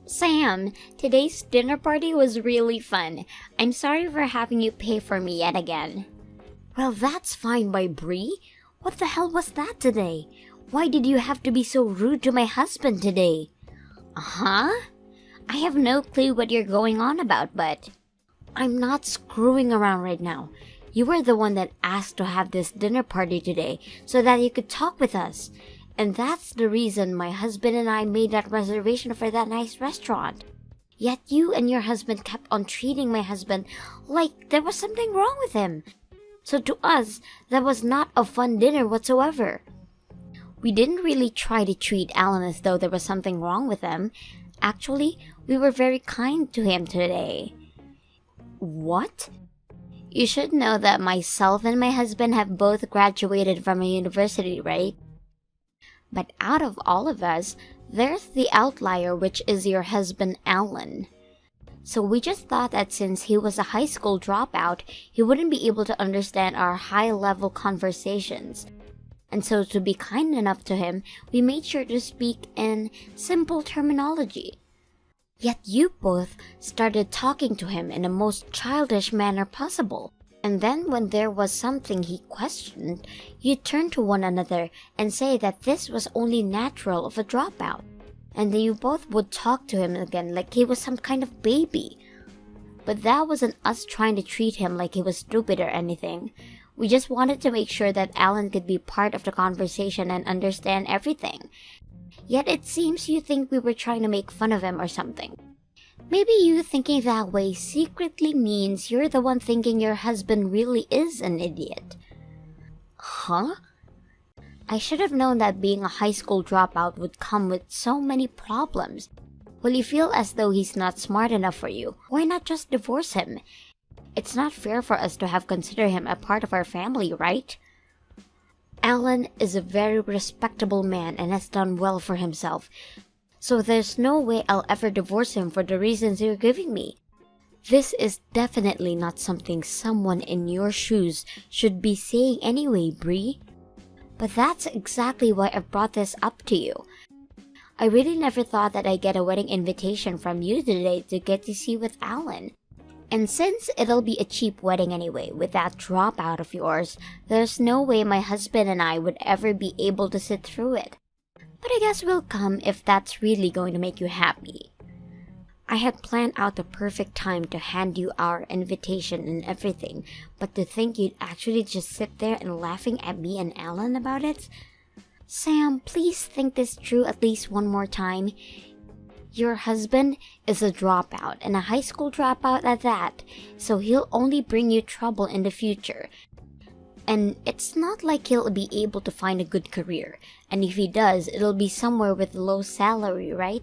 Sam, today's dinner party was really fun. I'm sorry for having you pay for me yet again. Well, that's fine by Bree. What the hell was that today? Why did you have to be so rude to my husband today? Huh? I have no clue what you're going on about, but... I'm not screwing around right now. You were the one that asked to have this dinner party today so that you could talk with us. And that's the reason my husband and I made that reservation for that nice restaurant. Yet you and your husband kept on treating my husband like there was something wrong with him. So to us, that was not a fun dinner whatsoever. We didn't really try to treat Alan as though there was something wrong with him. Actually, we were very kind to him today. What? You should know that myself and my husband have both graduated from a university, right? But out of all of us, there's the outlier, which is your husband, Alan. So we just thought that since he was a high school dropout, he wouldn't be able to understand our high-level conversations. And so to be kind enough to him, we made sure to speak in simple terminology. Yet you both started talking to him in the most childish manner possible. And then when there was something he questioned, you turned to one another and say that this was only natural of a dropout. And then you both would talk to him again like he was some kind of baby. But that wasn't us trying to treat him like he was stupid or anything. We just wanted to make sure that Alan could be part of the conversation and understand everything. Yet it seems you think we were trying to make fun of him or something. Maybe you thinking that way secretly means you're the one thinking your husband really is an idiot. Huh? I should have known that being a high school dropout would come with so many problems. Will you feel as though he's not smart enough for you? Why not just divorce him? It's not fair for us to have considered him a part of our family, right? Alan is a very respectable man and has done well for himself. So there's no way I'll ever divorce him for the reasons you're giving me. This is definitely not something someone in your shoes should be saying anyway, Bree. But that's exactly why I brought this up to you. I really never thought that I'd get a wedding invitation from you today to get to see with Alan. And since it'll be a cheap wedding anyway, with that dropout of yours, there's no way my husband and I would ever be able to sit through it. But I guess we'll come if that's really going to make you happy. I had planned out the perfect time to hand you our invitation and everything, but to think you'd actually just sit there and laughing at me and Alan about it? Sam, please think this through at least one more time. Your husband is a dropout, and a high school dropout at that, so he'll only bring you trouble in the future. And it's not like he'll be able to find a good career, and if he does, it'll be somewhere with low salary, right?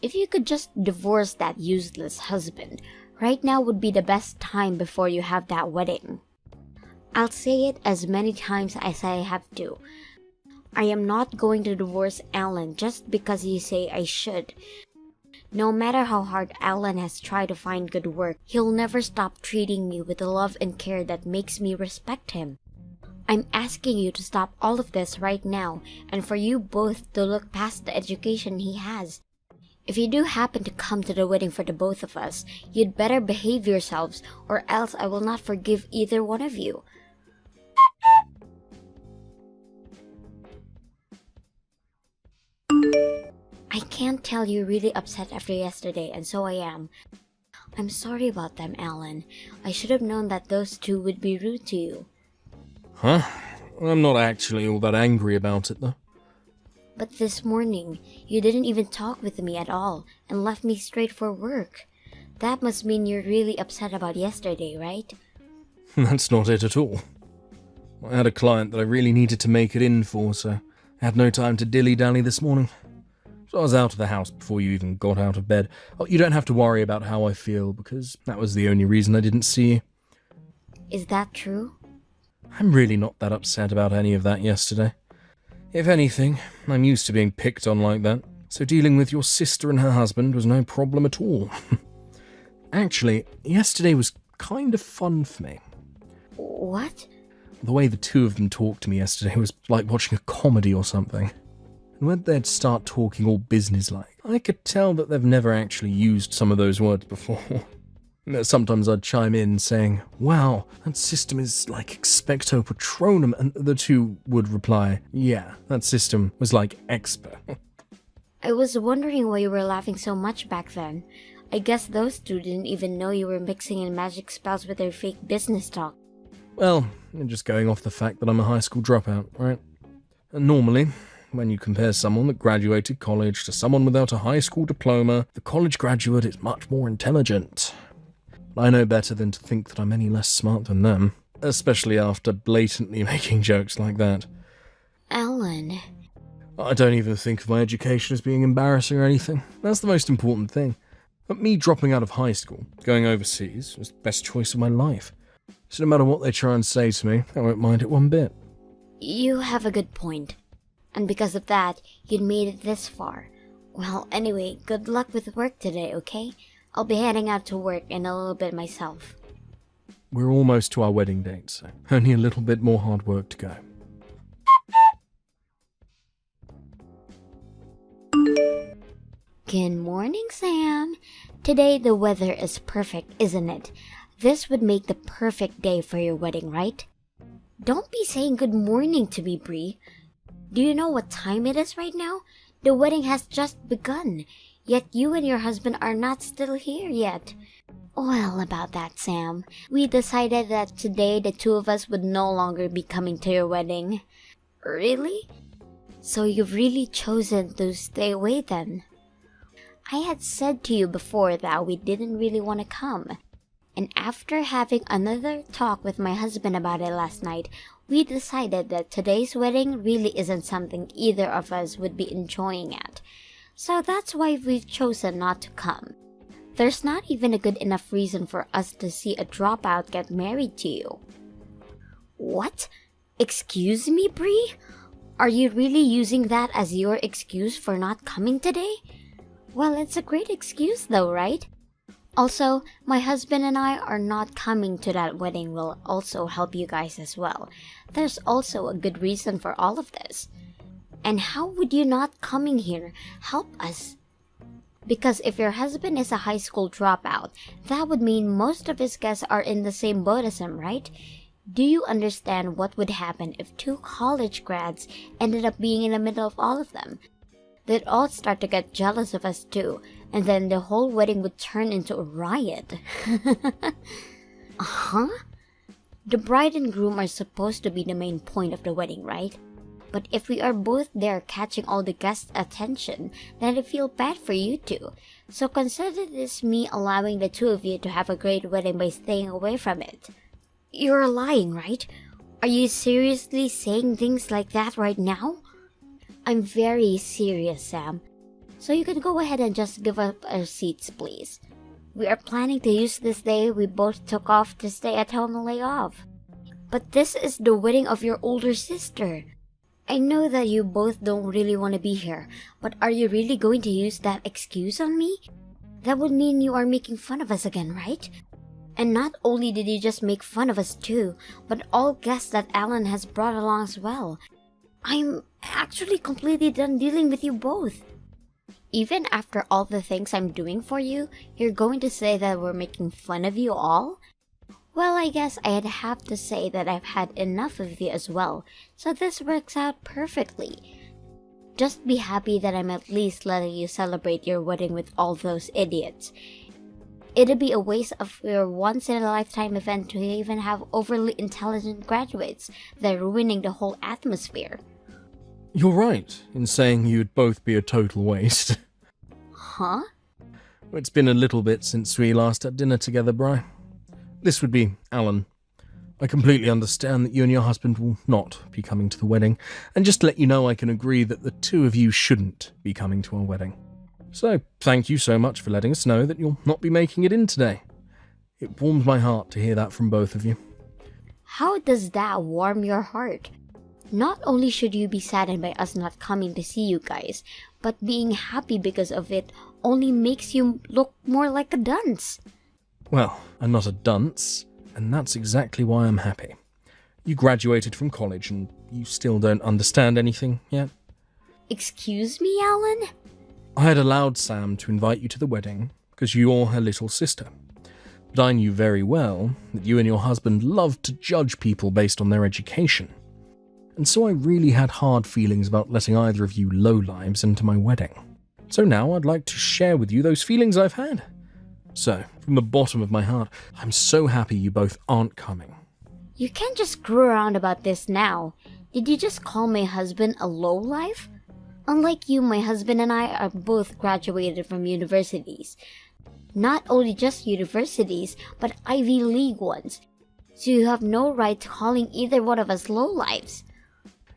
If you could just divorce that useless husband, right now would be the best time before you have that wedding. I'll say it as many times as I have to. I am not going to divorce Alan just because you say I should. No matter how hard Alan has tried to find good work, he'll never stop treating me with the love and care that makes me respect him. I'm asking you to stop all of this right now, and for you both to look past the education he has. If you do happen to come to the wedding for the both of us, you'd better behave yourselves, or else I will not forgive either one of you. I can't tell you're really upset after yesterday, and so I am. I'm sorry about them, Alan. I should have known that those two would be rude to you. Huh? I'm not actually all that angry about it, though. But this morning, you didn't even talk with me at all, and left me straight for work. That must mean you're really upset about yesterday, right? That's not it at all. I had a client that I really needed to make it in for, so I had no time to dilly-dally this morning. So I was out of the house before you even got out of bed. Oh, you don't have to worry about how I feel, because that was the only reason I didn't see you. Is that true? I'm really not that upset about any of that yesterday. If anything, I'm used to being picked on like that, so dealing with your sister and her husband was no problem at all. Actually, yesterday was kind of fun for me. What? The way the two of them talked to me yesterday was like watching a comedy or something. and when they'd start talking all businesslike, I could tell that they've never actually used some of those words before. Sometimes I'd chime in saying, "Wow, that system is like expecto patronum," and the two would reply, "Yeah, that system was like expa." I was wondering why you were laughing so much back then. I guess those two didn't even know you were mixing in magic spells with their fake business talk. Well, I'm just going off the fact that I'm a high school dropout, right? And normally, when you compare someone that graduated college to someone without a high school diploma, the college graduate is much more intelligent. I know better than to think that I'm any less smart than them, especially after blatantly making jokes like that. Alan. I don't even think of my education as being embarrassing or anything. That's the most important thing. But me dropping out of high school, going overseas, was the best choice of my life. So no matter what they try and say to me, I won't mind it one bit. You have a good point. And because of that, you'd made it this far. Well, anyway, good luck with work today, okay? I'll be heading out to work in a little bit myself. We're almost to our wedding date, so only a little bit more hard work to go. Good morning, Sam. Today the weather is perfect, isn't it? This would make the perfect day for your wedding, right? Don't be saying good morning to me, Bree. Do you know what time it is right now? The wedding has just begun, yet you and your husband are not still here yet. Well, about that, Sam, we decided that today the two of us would no longer be coming to your wedding. Really? So you've really chosen to stay away then? I had said to you before that we didn't really want to come. And after having another talk with my husband about it last night, we decided that today's wedding really isn't something either of us would be enjoying at. So that's why we've chosen not to come. There's not even a good enough reason for us to see a dropout get married to you. What? Excuse me, Bree? Are you really using that as your excuse for not coming today? Well, it's a great excuse though, right? Also, my husband and I are not coming to that wedding will also help you guys as well. There's also a good reason for all of this. And how would you not coming here help us? Because if your husband is a high school dropout, that would mean most of his guests are in the same boat as him, right? Do you understand what would happen if two college grads ended up being in the middle of all of them? They'd all start to get jealous of us too, and then the whole wedding would turn into a riot. Huh? The bride and groom are supposed to be the main point of the wedding, right? But if we are both there catching all the guests' attention, then I feel bad for you two. So consider this me allowing the two of you to have a great wedding by staying away from it. You're lying, right? Are you seriously saying things like that right now? I'm very serious, Sam. So you can go ahead and just give up our seats, please. We are planning to use this day we both took off to stay at home and lay off. But this is the wedding of your older sister. I know that you both don't really want to be here, but are you really going to use that excuse on me? That would mean you are making fun of us again, right? And not only did you just make fun of us too, but all guests that Alan has brought along as well. I'm actually completely done dealing with you both. Even after all the things I'm doing for you, you're going to say that we're making fun of you all? Well, I guess I'd have to say that I've had enough of you as well, so this works out perfectly. Just be happy that I'm at least letting you celebrate your wedding with all those idiots. It'd be a waste of your once-in-a-lifetime event to even have overly intelligent graduates. They're ruining the whole atmosphere. You're right in saying you'd both be a total waste. Huh? It's been a little bit since we last had dinner together, Bri. This would be Alan. I completely understand that you and your husband will not be coming to the wedding, and just to let you know I can agree that the two of you shouldn't be coming to our wedding. So, thank you so much for letting us know that you'll not be making it in today. It warmed my heart to hear that from both of you. How does that warm your heart? Not only should you be saddened by us not coming to see you guys, but being happy because of it only makes you look more like a dunce. Well, I'm not a dunce, and that's exactly why I'm happy. You graduated from college and you still don't understand anything yet? Excuse me, Alan? I had allowed Sam to invite you to the wedding because you're her little sister. But I knew very well that you and your husband loved to judge people based on their education. And so I really had hard feelings about letting either of you lowlives into my wedding. So now I'd like to share with you those feelings I've had. So, from the bottom of my heart, I'm so happy you both aren't coming. You can't just screw around about this now. Did you just call my husband a lowlife? Unlike you, my husband and I are both graduated from universities. Not only just universities, but Ivy League ones. So you have no right to calling either one of us lowlives.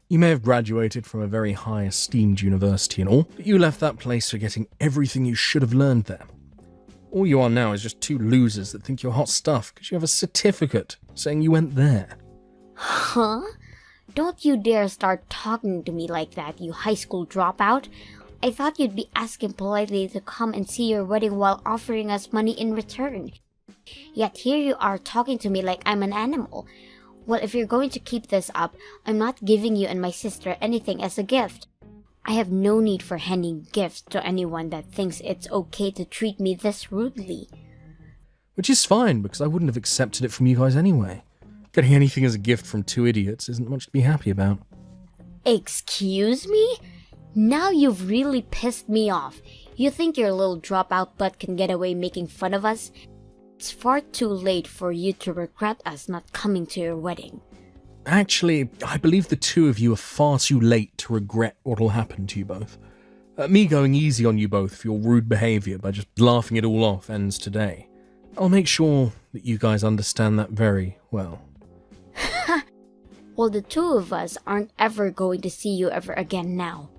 You may have graduated from a very high esteemed university and all, but you left that place forgetting everything you should have learned there. All you are now is just two losers that think you're hot stuff because you have a certificate saying you went there. Huh? Don't you dare start talking to me like that, you high school dropout. I thought you'd be asking politely to come and see your wedding while offering us money in return. Yet here you are talking to me like I'm an animal. Well, if you're going to keep this up, I'm not giving you and my sister anything as a gift. I have no need for handing gifts to anyone that thinks it's okay to treat me this rudely. Which is fine, because I wouldn't have accepted it from you guys anyway. Getting anything as a gift from two idiots isn't much to be happy about. Excuse me? Now you've really pissed me off. You think your little dropout butt can get away making fun of us? It's far too late for you to regret us not coming to your wedding. Actually, I believe the two of you are far too late to regret what'll happen to you both. Me going easy on you both for your rude behaviour by just laughing it all off ends today. I'll make sure that you guys understand that very well. Well, the two of us aren't ever going to see you ever again now.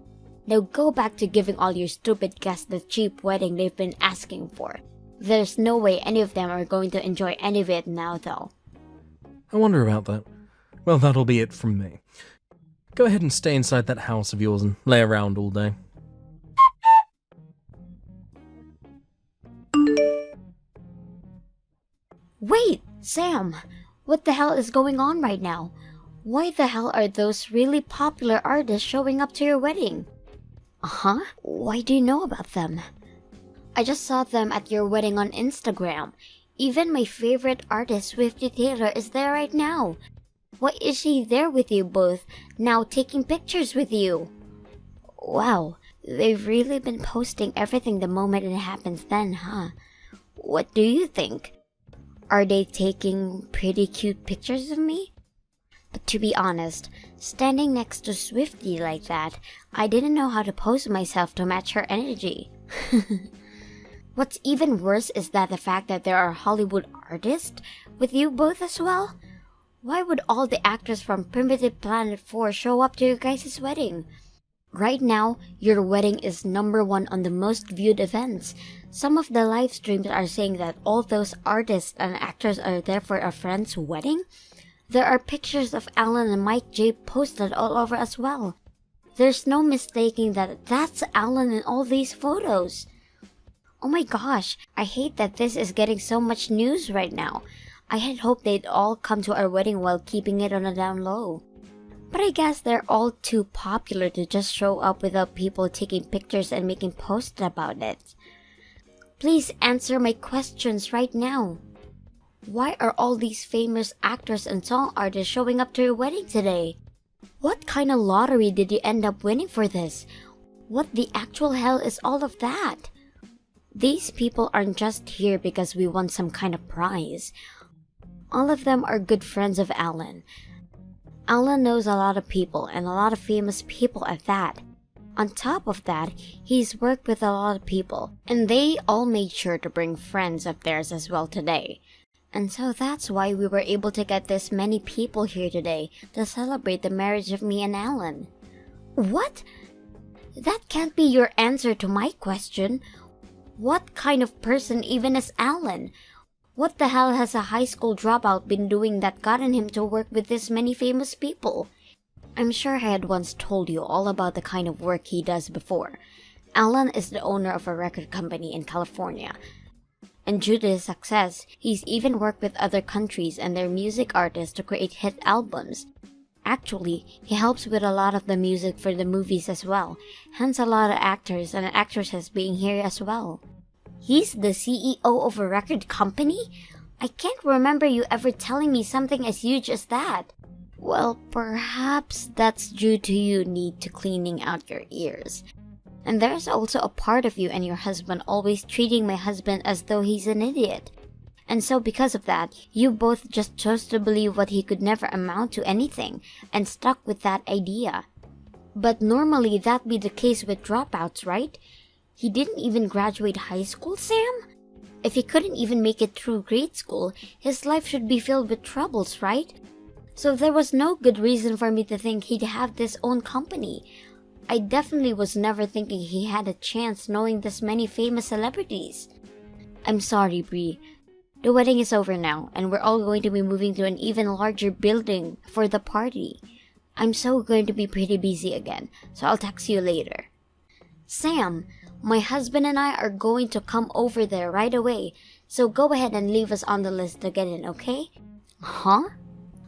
Now go back to giving all your stupid guests the cheap wedding they've been asking for. There's no way any of them are going to enjoy any of it now, though. I wonder about that. Well, that'll be it from me. Go ahead and stay inside that house of yours and lay around all day. Wait, Sam! What the hell is going on right now? Why the hell are those really popular artists showing up to your wedding? Uh-huh? Why do you know about them? I just saw them at your wedding on Instagram. Even my favorite artist, Swifty Taylor, is there right now. Why is she there with you both, now taking pictures with you? Wow, they've really been posting everything the moment it happens then, huh? What do you think? Are they taking pretty cute pictures of me? But to be honest, standing next to Swifty like that, I didn't know how to pose myself to match her energy. What's even worse is that the fact that there are Hollywood artists with you both as well. Why would all the actors from Primitive Planet 4 show up to your guys' wedding? Right now, your wedding is #1 on the most viewed events. Some of the live streams are saying that all those artists and actors are there for a friend's wedding. There are pictures of Alan and Mike J posted all over as well. There's no mistaking that that's Alan in all these photos. Oh my gosh, I hate that this is getting so much news right now. I had hoped they'd all come to our wedding while keeping it on a down low. But I guess they're all too popular to just show up without people taking pictures and making posts about it. Please answer my questions right now. Why are all these famous actors and song artists showing up to your wedding today? What kind of lottery did you end up winning for this? What the actual hell is all of that? These people aren't just here because we won some kind of prize. All of them are good friends of Alan. Alan knows a lot of people, and a lot of famous people at that. On top of that, he's worked with a lot of people, and they all made sure to bring friends of theirs as well today. And so that's why we were able to get this many people here today to celebrate the marriage of me and Alan. What? That can't be your answer to my question. What kind of person even is Alan? What the hell has a high school dropout been doing that gotten him to work with this many famous people? I'm sure I had once told you all about the kind of work he does before. Alan is the owner of a record company in California. And due to his success, he's even worked with other countries and their music artists to create hit albums. Actually, he helps with a lot of the music for the movies as well, hence a lot of actors and actresses being here as well. He's the CEO of a record company? I can't remember you ever telling me something as huge as that. Well, perhaps that's due to you need to cleaning out your ears. And there's also a part of you and your husband always treating my husband as though he's an idiot. And so because of that, you both just chose to believe what he could never amount to anything and stuck with that idea. But normally that'd be the case with dropouts, right? He didn't even graduate high school, Sam? If he couldn't even make it through grade school, his life should be filled with troubles, right? So there was no good reason for me to think he'd have his own company. I definitely was never thinking he had a chance knowing this many famous celebrities. I'm sorry, Bree. The wedding is over now, and we're all going to be moving to an even larger building for the party. I'm so going to be pretty busy again, so I'll text you later. Sam, my husband and I are going to come over there right away, so go ahead and leave us on the list to get in, okay? Huh?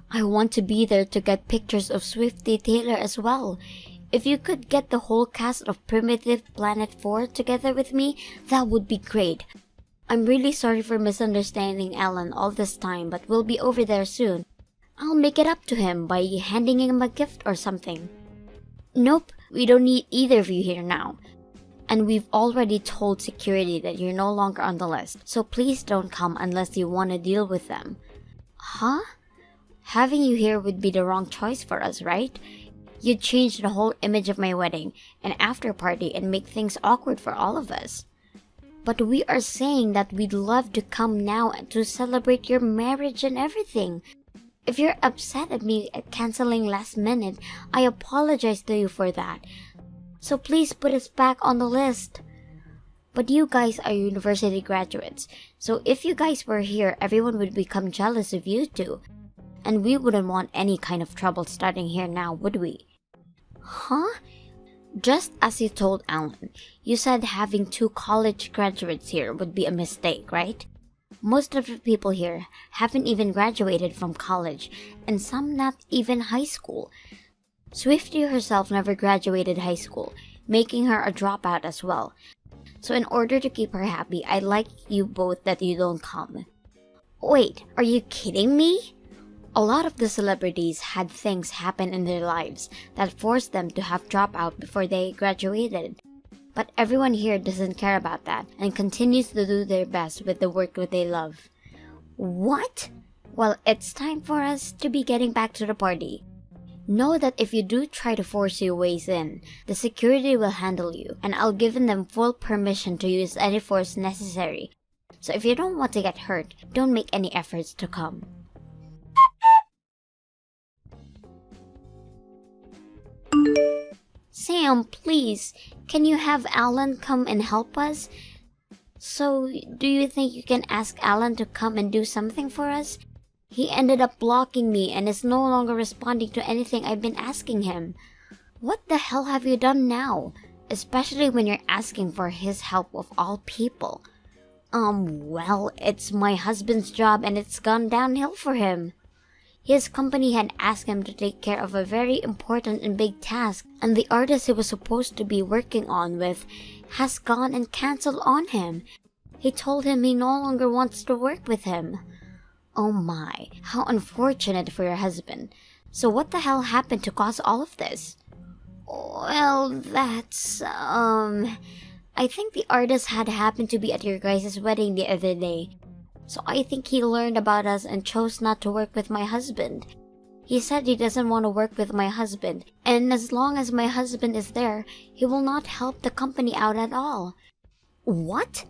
I want to be there to get pictures of Swifty Taylor as well. If you could get the whole cast of Primitive Planet 4 together with me, that would be great. I'm really sorry for misunderstanding Alan all this time, but we'll be over there soon. I'll make it up to him by handing him a gift or something. Nope, we don't need either of you here now. And we've already told security that you're no longer on the list, so please don't come unless you want to deal with them. Huh? Having you here would be the wrong choice for us, right? You'd change the whole image of my wedding and after party and make things awkward for all of us. But we are saying that we'd love to come now to celebrate your marriage and everything. If you're upset at me at canceling last minute, I apologize to you for that. So please put us back on the list. But you guys are university graduates, so if you guys were here, everyone would become jealous of you two. And we wouldn't want any kind of trouble starting here now, would we? Huh? Just as you told Alan, you said having 2 college graduates here would be a mistake, right? Most of the people here haven't even graduated from college, and some not even high school. Swifty herself never graduated high school, making her a dropout as well. So in order to keep her happy, I'd like you both that you don't come. Wait, are you kidding me? A lot of the celebrities had things happen in their lives that forced them to have dropout before they graduated. But everyone here doesn't care about that and continues to do their best with the work that they love. What? Well, it's time for us to be getting back to the party. Know that if you do try to force your ways in, the security will handle you, and I'll give them full permission to use any force necessary. So if you don't want to get hurt, don't make any efforts to come. Sam, please, can you have Alan come and help us? So, do you think you can ask Alan to come and do something for us? He ended up blocking me and is no longer responding to anything I've been asking him. What the hell have you done now? Especially when you're asking for his help of all people. Well, it's my husband's job and it's gone downhill for him. His company had asked him to take care of a very important and big task, and the artist he was supposed to be working on with has gone and cancelled on him. He told him he no longer wants to work with him. Oh my, how unfortunate for your husband. So what the hell happened to cause all of this? Well, that's, I think the artist had happened to be at your guys' wedding the other day. So I think he learned about us and chose not to work with my husband. He said he doesn't want to work with my husband, and as long as my husband is there, he will not help the company out at all. What?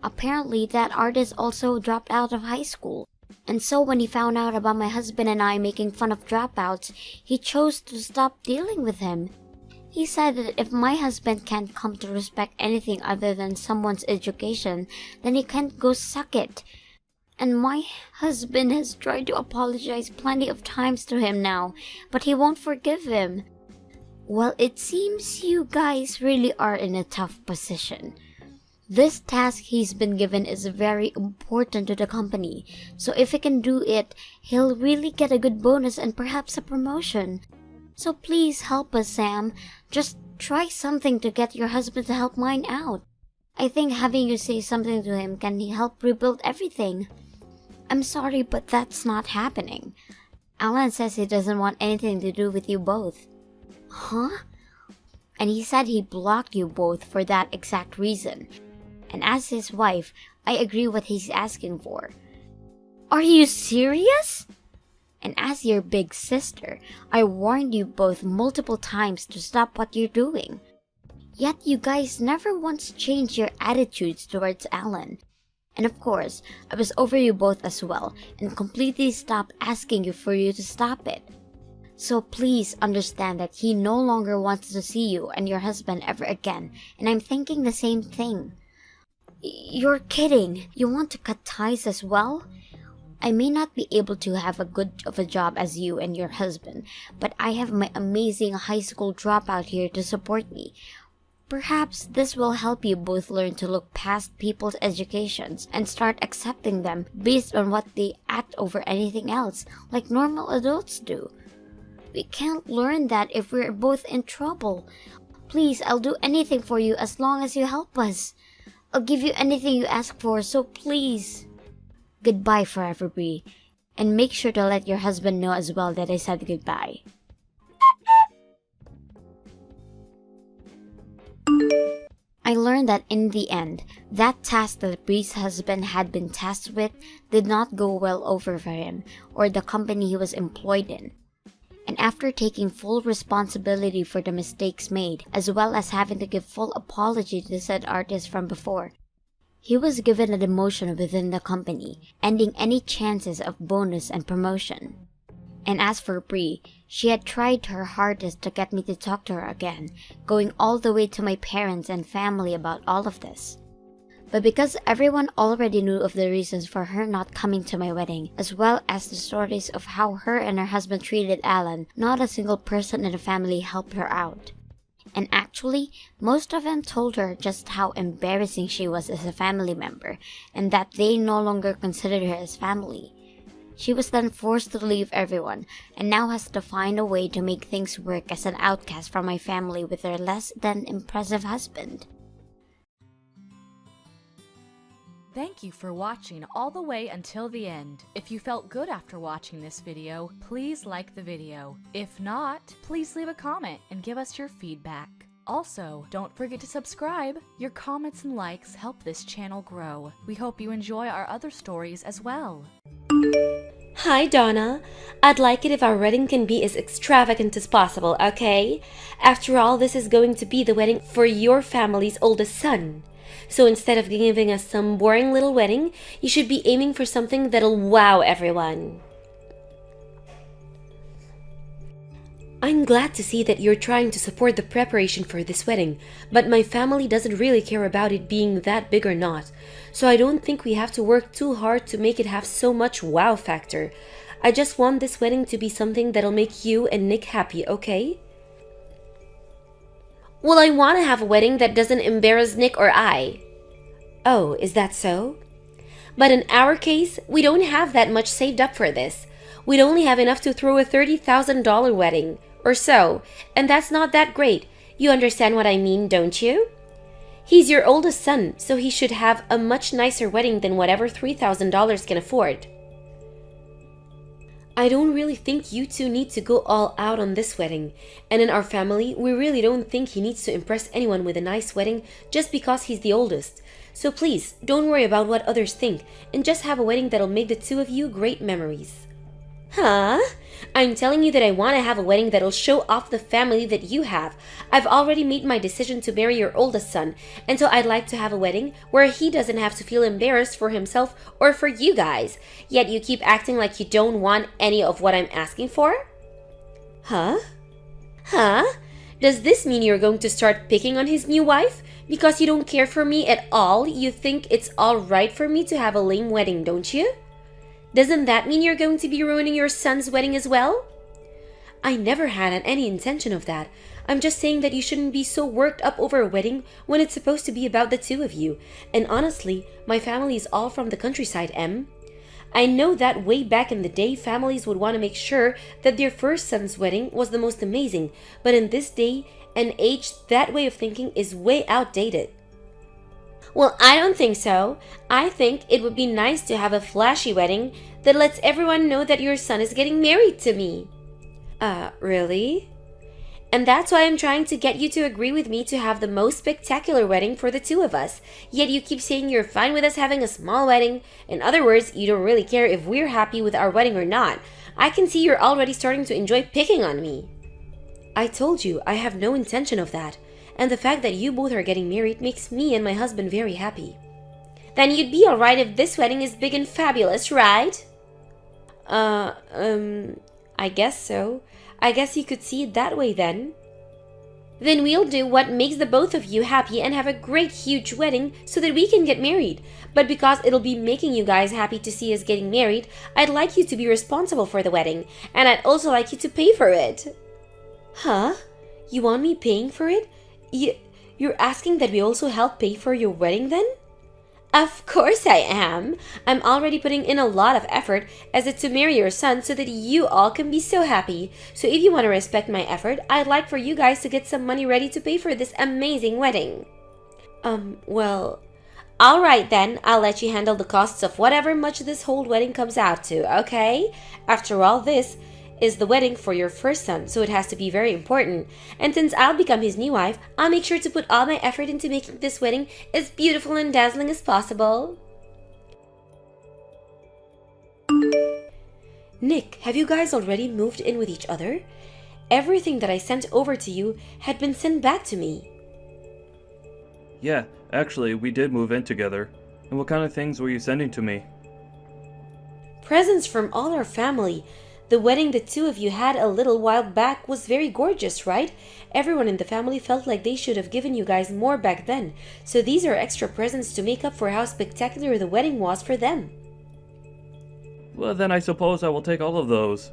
Apparently that artist also dropped out of high school. And so when he found out about my husband and I making fun of dropouts, he chose to stop dealing with him. He said that if my husband can't come to respect anything other than someone's education, then he can't go suck it. And my husband has tried to apologize plenty of times to him now, but he won't forgive him. Well, it seems you guys really are in a tough position. This task he's been given is very important to the company, so if he can do it, he'll really get a good bonus and perhaps a promotion. So please help us, Sam. Just try something to get your husband to help mine out. I think having you say something to him can help rebuild everything. I'm sorry, but that's not happening. Alan says he doesn't want anything to do with you both. Huh? And he said he blocked you both for that exact reason. And as his wife, I agree what he's asking for. Are you serious? And as your big sister, I warned you both multiple times to stop what you're doing. Yet you guys never once changed your attitudes towards Alan. And of course, I was over you both as well and completely stopped asking you for you to stop it. So please understand that he no longer wants to see you and your husband ever again, and I'm thinking the same thing. You're kidding. You want to cut ties as well? I may not be able to have a good of a job as you and your husband, but I have my amazing high school dropout here to support me. Perhaps this will help you both learn to look past people's educations and start accepting them based on what they act over anything else, like normal adults do. We can't learn that if we're both in trouble. Please, I'll do anything for you as long as you help us. I'll give you anything you ask for, so please. Goodbye forever, Bree. And make sure to let your husband know as well that I said goodbye. I learned that in the end, that task that Bree's husband had been tasked with did not go well over for him or the company he was employed in. And after taking full responsibility for the mistakes made, as well as having to give full apology to said artist from before, he was given a demotion within the company, ending any chances of bonus and promotion. And as for Bree, she had tried her hardest to get me to talk to her again, going all the way to my parents and family about all of this. But because everyone already knew of the reasons for her not coming to my wedding, as well as the stories of how her and her husband treated Alan, not a single person in the family helped her out. And actually, most of them told her just how embarrassing she was as a family member, and that they no longer considered her as family. She was then forced to leave everyone, and now has to find a way to make things work as an outcast from my family with her less than impressive husband. Thank you for watching all the way until the end. If you felt good after watching this video, please like the video. If not, please leave a comment and give us your feedback. Also, don't forget to subscribe. Your comments and likes help this channel grow. We hope you enjoy our other stories as well. Hi Donna, I'd like it if our wedding can be as extravagant as possible, okay? After all, this is going to be the wedding for your family's oldest son. So instead of giving us some boring little wedding, you should be aiming for something that'll wow everyone. I'm glad to see that you're trying to support the preparation for this wedding, but my family doesn't really care about it being that big or not, so I don't think we have to work too hard to make it have so much wow factor. I just want this wedding to be something that'll make you and Nick happy, okay? Well, I want to have a wedding that doesn't embarrass Nick or I. Oh, is that so? But in our case, we don't have that much saved up for this. We'd only have enough to throw a $30,000 wedding, or so, and that's not that great. You understand what I mean, don't you? He's your oldest son, so he should have a much nicer wedding than whatever $3,000 can afford. I don't really think you two need to go all out on this wedding, and in our family, we really don't think he needs to impress anyone with a nice wedding just because he's the oldest. So please, don't worry about what others think, and just have a wedding that'll make the two of you great memories. Huh? I'm telling you that I want to have a wedding that'll show off the family that you have. I've already made my decision to marry your oldest son, and so I'd like to have a wedding where he doesn't have to feel embarrassed for himself or for you guys. Yet you keep acting like you don't want any of what I'm asking for? Huh? Huh? Does this mean you're going to start picking on his new wife? Because you don't care for me at all, you think it's all right for me to have a lame wedding, don't you? Doesn't that mean you're going to be ruining your son's wedding as well? I never had any intention of that. I'm just saying that you shouldn't be so worked up over a wedding when it's supposed to be about the two of you. And honestly, my family is all from the countryside, Em. I know that way back in the day, families would want to make sure that their first son's wedding was the most amazing, but in this day and age, that way of thinking is way outdated. Well, I don't think so. I think it would be nice to have a flashy wedding that lets everyone know that your son is getting married to me. Really? And that's why I'm trying to get you to agree with me to have the most spectacular wedding for the two of us. Yet you keep saying you're fine with us having a small wedding. In other words, you don't really care if we're happy with our wedding or not. I can see you're already starting to enjoy picking on me. I told you, I have no intention of that. And the fact that you both are getting married makes me and my husband very happy. Then you'd be alright if this wedding is big and fabulous, right? I guess so. I guess you could see it that way then. Then we'll do what makes the both of you happy and have a great huge wedding so that we can get married. But because it'll be making you guys happy to see us getting married, I'd like you to be responsible for the wedding. And I'd also like you to pay for it. Huh? You want me paying for it? You're asking that we also help pay for your wedding then? Of course I am. I'm already putting in a lot of effort as it to marry your son so that you all can be so happy. So if you want to respect my effort, I'd like for you guys to get some money ready to pay for this amazing wedding. Well, alright then, I'll let you handle the costs of whatever much this whole wedding comes out to, okay? After all, this is the wedding for your first son, so it has to be very important. And since I'll become his new wife, I'll make sure to put all my effort into making this wedding as beautiful and dazzling as possible. Nick, have you guys already moved in with each other? Everything that I sent over to you had been sent back to me. Yeah, actually, we did move in together. And what kind of things were you sending to me? Presents from all our family. The wedding the two of you had a little while back was very gorgeous, right? Everyone in the family felt like they should have given you guys more back then. So these are extra presents to make up for how spectacular the wedding was for them. Well, then I suppose I will take all of those.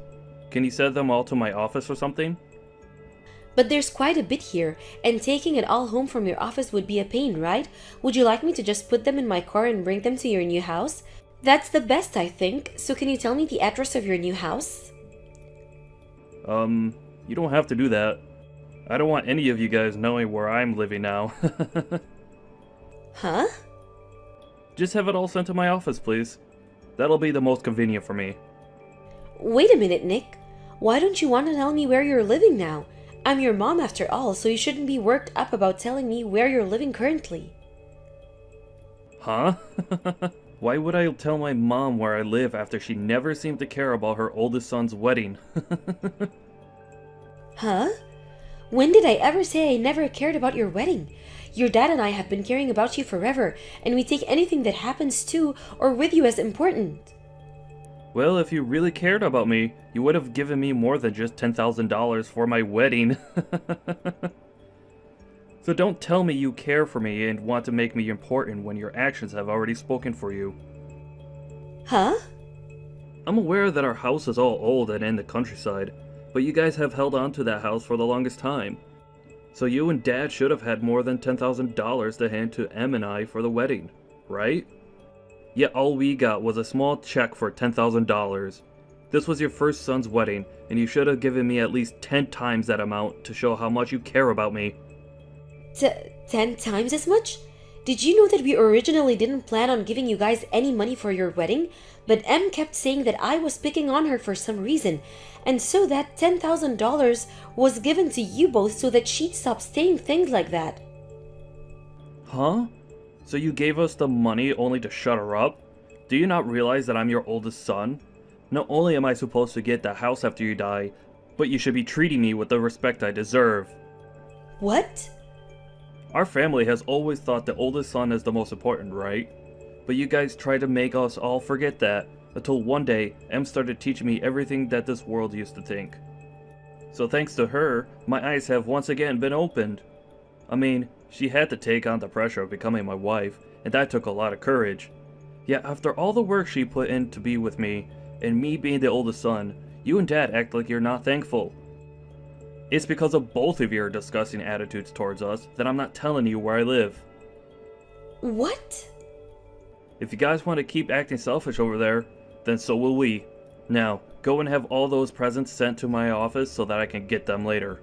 Can you send them all to my office or something? But there's quite a bit here, and taking it all home from your office would be a pain, right? Would you like me to just put them in my car and bring them to your new house? That's the best, I think. So can you tell me the address of your new house? You don't have to do that. I don't want any of you guys knowing where I'm living now. Huh? Just have it all sent to my office, please. That'll be the most convenient for me. Wait a minute, Nick. Why don't you want to tell me where you're living now? I'm your mom after all, so you shouldn't be worked up about telling me where you're living currently. Huh? Why would I tell my mom where I live after she never seemed to care about her oldest son's wedding? Huh? When did I ever say I never cared about your wedding? Your dad and I have been caring about you forever, and we take anything that happens to or with you as important. Well, if you really cared about me, you would have given me more than just $10,000 for my wedding. So don't tell me you care for me and want to make me important when your actions have already spoken for you. Huh? I'm aware that our house is all old and in the countryside, but you guys have held on to that house for the longest time. So you and Dad should have had more than $10,000 to hand to Em and I for the wedding, right? Yet all we got was a small check for $10,000. This was your first son's wedding, and you should have given me at least 10 times that amount to show how much you care about me. 10 times as much? Did you know that we originally didn't plan on giving you guys any money for your wedding? But Em kept saying that I was picking on her for some reason, and so that $10,000 was given to you both so that she'd stop saying things like that. Huh? So you gave us the money only to shut her up? Do you not realize that I'm your oldest son? Not only am I supposed to get the house after you die, but you should be treating me with the respect I deserve. What? Our family has always thought the oldest son is the most important, right? But you guys tried to make us all forget that, until one day, Em started teaching me everything that this world used to think. So thanks to her, my eyes have once again been opened. I mean, she had to take on the pressure of becoming my wife, and that took a lot of courage. Yet after all the work she put in to be with me, and me being the oldest son, you and Dad act like you're not thankful. It's because of both of your disgusting attitudes towards us that I'm not telling you where I live. What? If you guys want to keep acting selfish over there, then so will we. Now, go and have all those presents sent to my office so that I can get them later.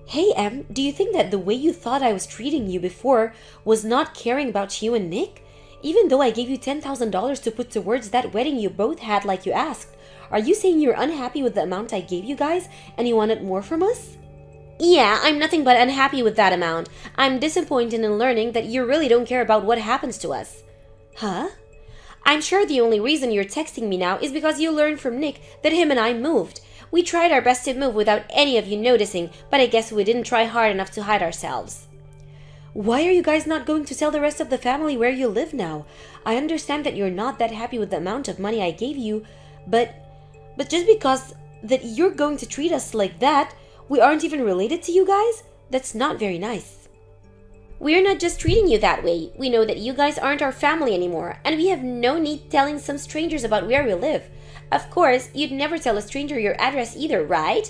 Hey Em, do you think that the way you thought I was treating you before was not caring about you and Nick? Even though I gave you $10,000 to put towards that wedding you both had like you asked, are you saying you're unhappy with the amount I gave you guys and you wanted more from us? Yeah, I'm nothing but unhappy with that amount. I'm disappointed in learning that you really don't care about what happens to us. Huh? I'm sure the only reason you're texting me now is because you learned from Nick that him and I moved. We tried our best to move without any of you noticing, but I guess we didn't try hard enough to hide ourselves. Why are you guys not going to tell the rest of the family where you live now? I understand that you're not that happy with the amount of money I gave you, but just because that you're going to treat us like that, we aren't even related to you guys? That's not very nice. We're not just treating you that way. We know that you guys aren't our family anymore, and we have no need telling some strangers about where we live. Of course, you'd never tell a stranger your address either, right?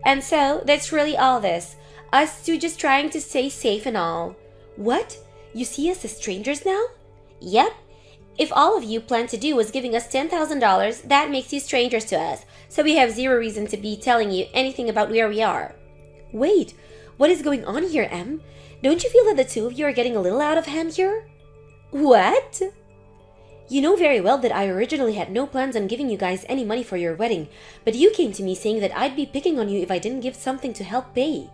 And so, that's really all this. Us two just trying to stay safe and all. What? You see us as strangers now? Yep. If all of you plan to do was giving us $10,000, that makes you strangers to us. So we have zero reason to be telling you anything about where we are. Wait, what is going on here, Em? Don't you feel that the two of you are getting a little out of hand here? What? You know very well that I originally had no plans on giving you guys any money for your wedding, but you came to me saying that I'd be picking on you if I didn't give something to help pay.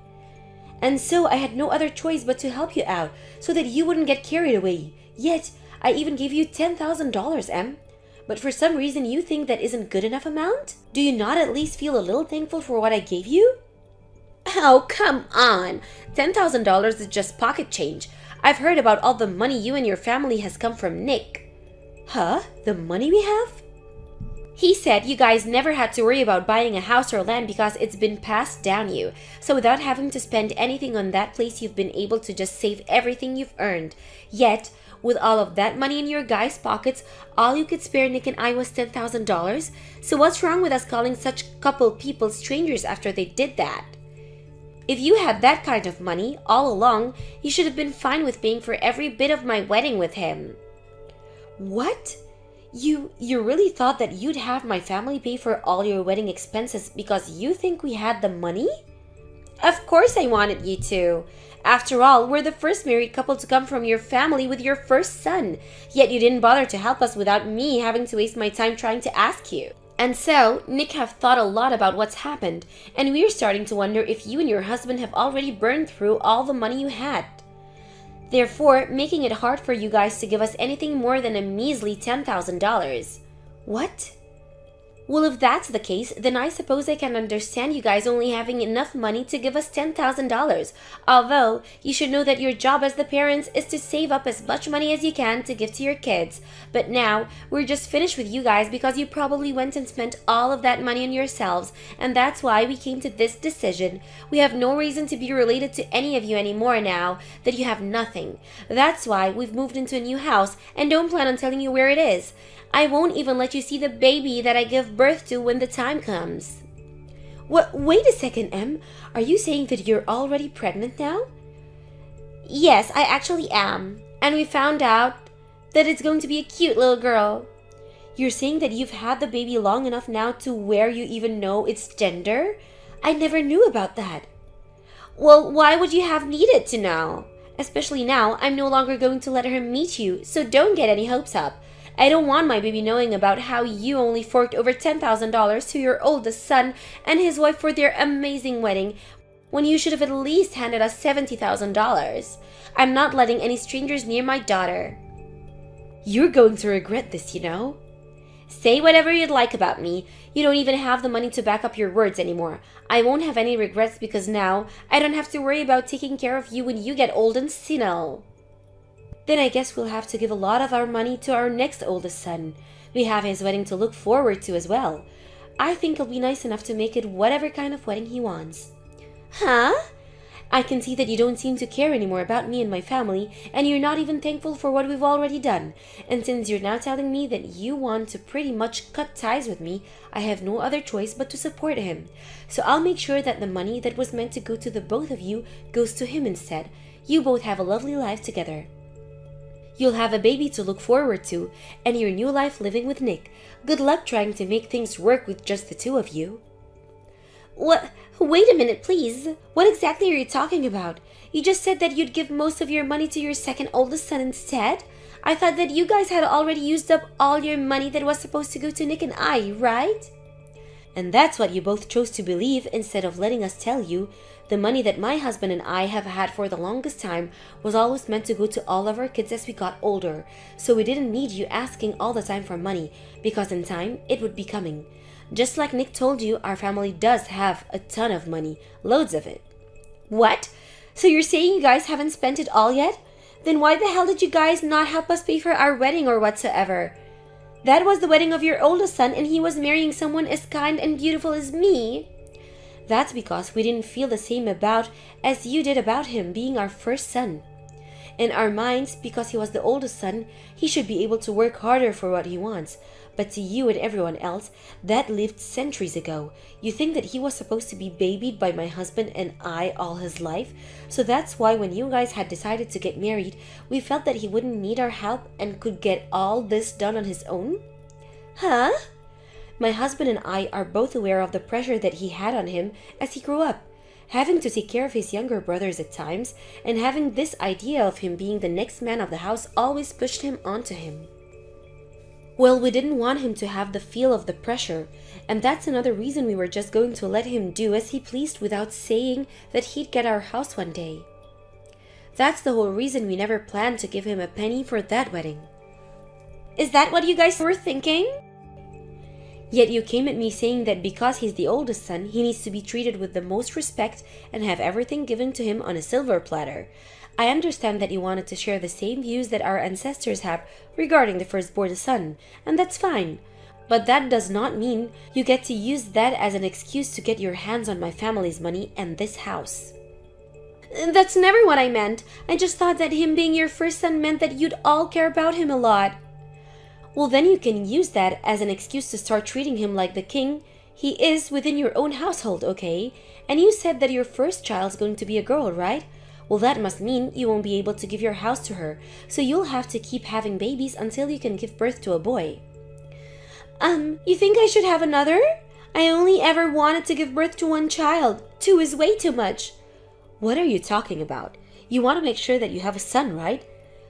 And so I had no other choice but to help you out, so that you wouldn't get carried away. Yet, I even gave you $10,000, Em. But for some reason you think that isn't good enough amount? Do you not at least feel a little thankful for what I gave you? Oh, come on. $10,000 is just pocket change. I've heard about all the money you and your family has come from Nick. Huh? The money we have? He said you guys never had to worry about buying a house or land because it's been passed down you. So without having to spend anything on that place, you've been able to just save everything you've earned. Yet, with all of that money in your guys' pockets, all you could spare Nick and I was $10,000. So what's wrong with us calling such couple people strangers after they did that? If you had that kind of money all along, you should have been fine with paying for every bit of my wedding with him. What? You really thought that you'd have my family pay for all your wedding expenses because you think we had the money? Of course I wanted you to. After all, we're the first married couple to come from your family with your first son. Yet you didn't bother to help us without me having to waste my time trying to ask you. And so, Nick have thought a lot about what's happened, and we're starting to wonder if you and your husband have already burned through all the money you had. Therefore, making it hard for you guys to give us anything more than a measly $10,000. What? Well, if that's the case, then I suppose I can understand you guys only having enough money to give us $10,000. Although, you should know that your job as the parents is to save up as much money as you can to give to your kids. But now, we're just finished with you guys because you probably went and spent all of that money on yourselves, and that's why we came to this decision. We have no reason to be related to any of you anymore now that you have nothing. That's why we've moved into a new house and don't plan on telling you where it is. I won't even let you see the baby that I give birth to when the time comes. What? Wait a second, Em. Are you saying that you're already pregnant now? Yes, I actually am. And we found out that it's going to be a cute little girl. You're saying that you've had the baby long enough now to where you even know its gender? I never knew about that. Well, why would you have needed to know? Especially now, I'm no longer going to let her meet you, so don't get any hopes up. I don't want my baby knowing about how you only forked over $10,000 to your oldest son and his wife for their amazing wedding, when you should have at least handed us $70,000. I'm not letting any strangers near my daughter. You're going to regret this, you know. Say whatever you'd like about me. You don't even have the money to back up your words anymore. I won't have any regrets because now I don't have to worry about taking care of you when you get old and senile. Then I guess we'll have to give a lot of our money to our next oldest son. We have his wedding to look forward to as well. I think he'll be nice enough to make it whatever kind of wedding he wants. Huh? I can see that you don't seem to care anymore about me and my family, and you're not even thankful for what we've already done. And since you're now telling me that you want to pretty much cut ties with me, I have no other choice but to support him. So I'll make sure that the money that was meant to go to the both of you goes to him instead. You both have a lovely life together. You'll have a baby to look forward to, and your new life living with Nick. Good luck trying to make things work with just the two of you. What? Wait a minute, please. What exactly are you talking about? You just said that you'd give most of your money to your second oldest son instead? I thought that you guys had already used up all your money that was supposed to go to Nick and I, right? And that's what you both chose to believe instead of letting us tell you. The money that my husband and I have had for the longest time was always meant to go to all of our kids as we got older. So we didn't need you asking all the time for money, because in time it would be coming. Just like Nick told you, our family does have a ton of money, loads of it. What? So you're saying you guys haven't spent it all yet? Then why the hell did you guys not help us pay for our wedding or whatsoever? That was the wedding of your oldest son, and he was marrying someone as kind and beautiful as me. That's because we didn't feel the same about as you did about him being our first son. In our minds, because he was the oldest son, he should be able to work harder for what he wants. But to you and everyone else, that lived centuries ago. You think that he was supposed to be babied by my husband and I all his life? So that's why when you guys had decided to get married, we felt that he wouldn't need our help and could get all this done on his own? Huh? My husband and I are both aware of the pressure that he had on him as he grew up, having to take care of his younger brothers at times, and having this idea of him being the next man of the house always pushed him onto him. Well, we didn't want him to have the feel of the pressure, and that's another reason we were just going to let him do as he pleased without saying that he'd get our house one day. That's the whole reason we never planned to give him a penny for that wedding. Is that what you guys were thinking? Yet you came at me saying that because he's the oldest son, he needs to be treated with the most respect and have everything given to him on a silver platter. I understand that you wanted to share the same views that our ancestors have regarding the firstborn son, and that's fine. But that does not mean you get to use that as an excuse to get your hands on my family's money and this house. That's never what I meant. I just thought that him being your first son meant that you'd all care about him a lot. Well, then you can use that as an excuse to start treating him like the king he is within your own household, okay? And you said that your first child's going to be a girl, right? Well, that must mean you won't be able to give your house to her, so you'll have to keep having babies until you can give birth to a boy. You think I should have another? I only ever wanted to give birth to one child. 2 is way too much. What are you talking about? You want to make sure that you have a son, right?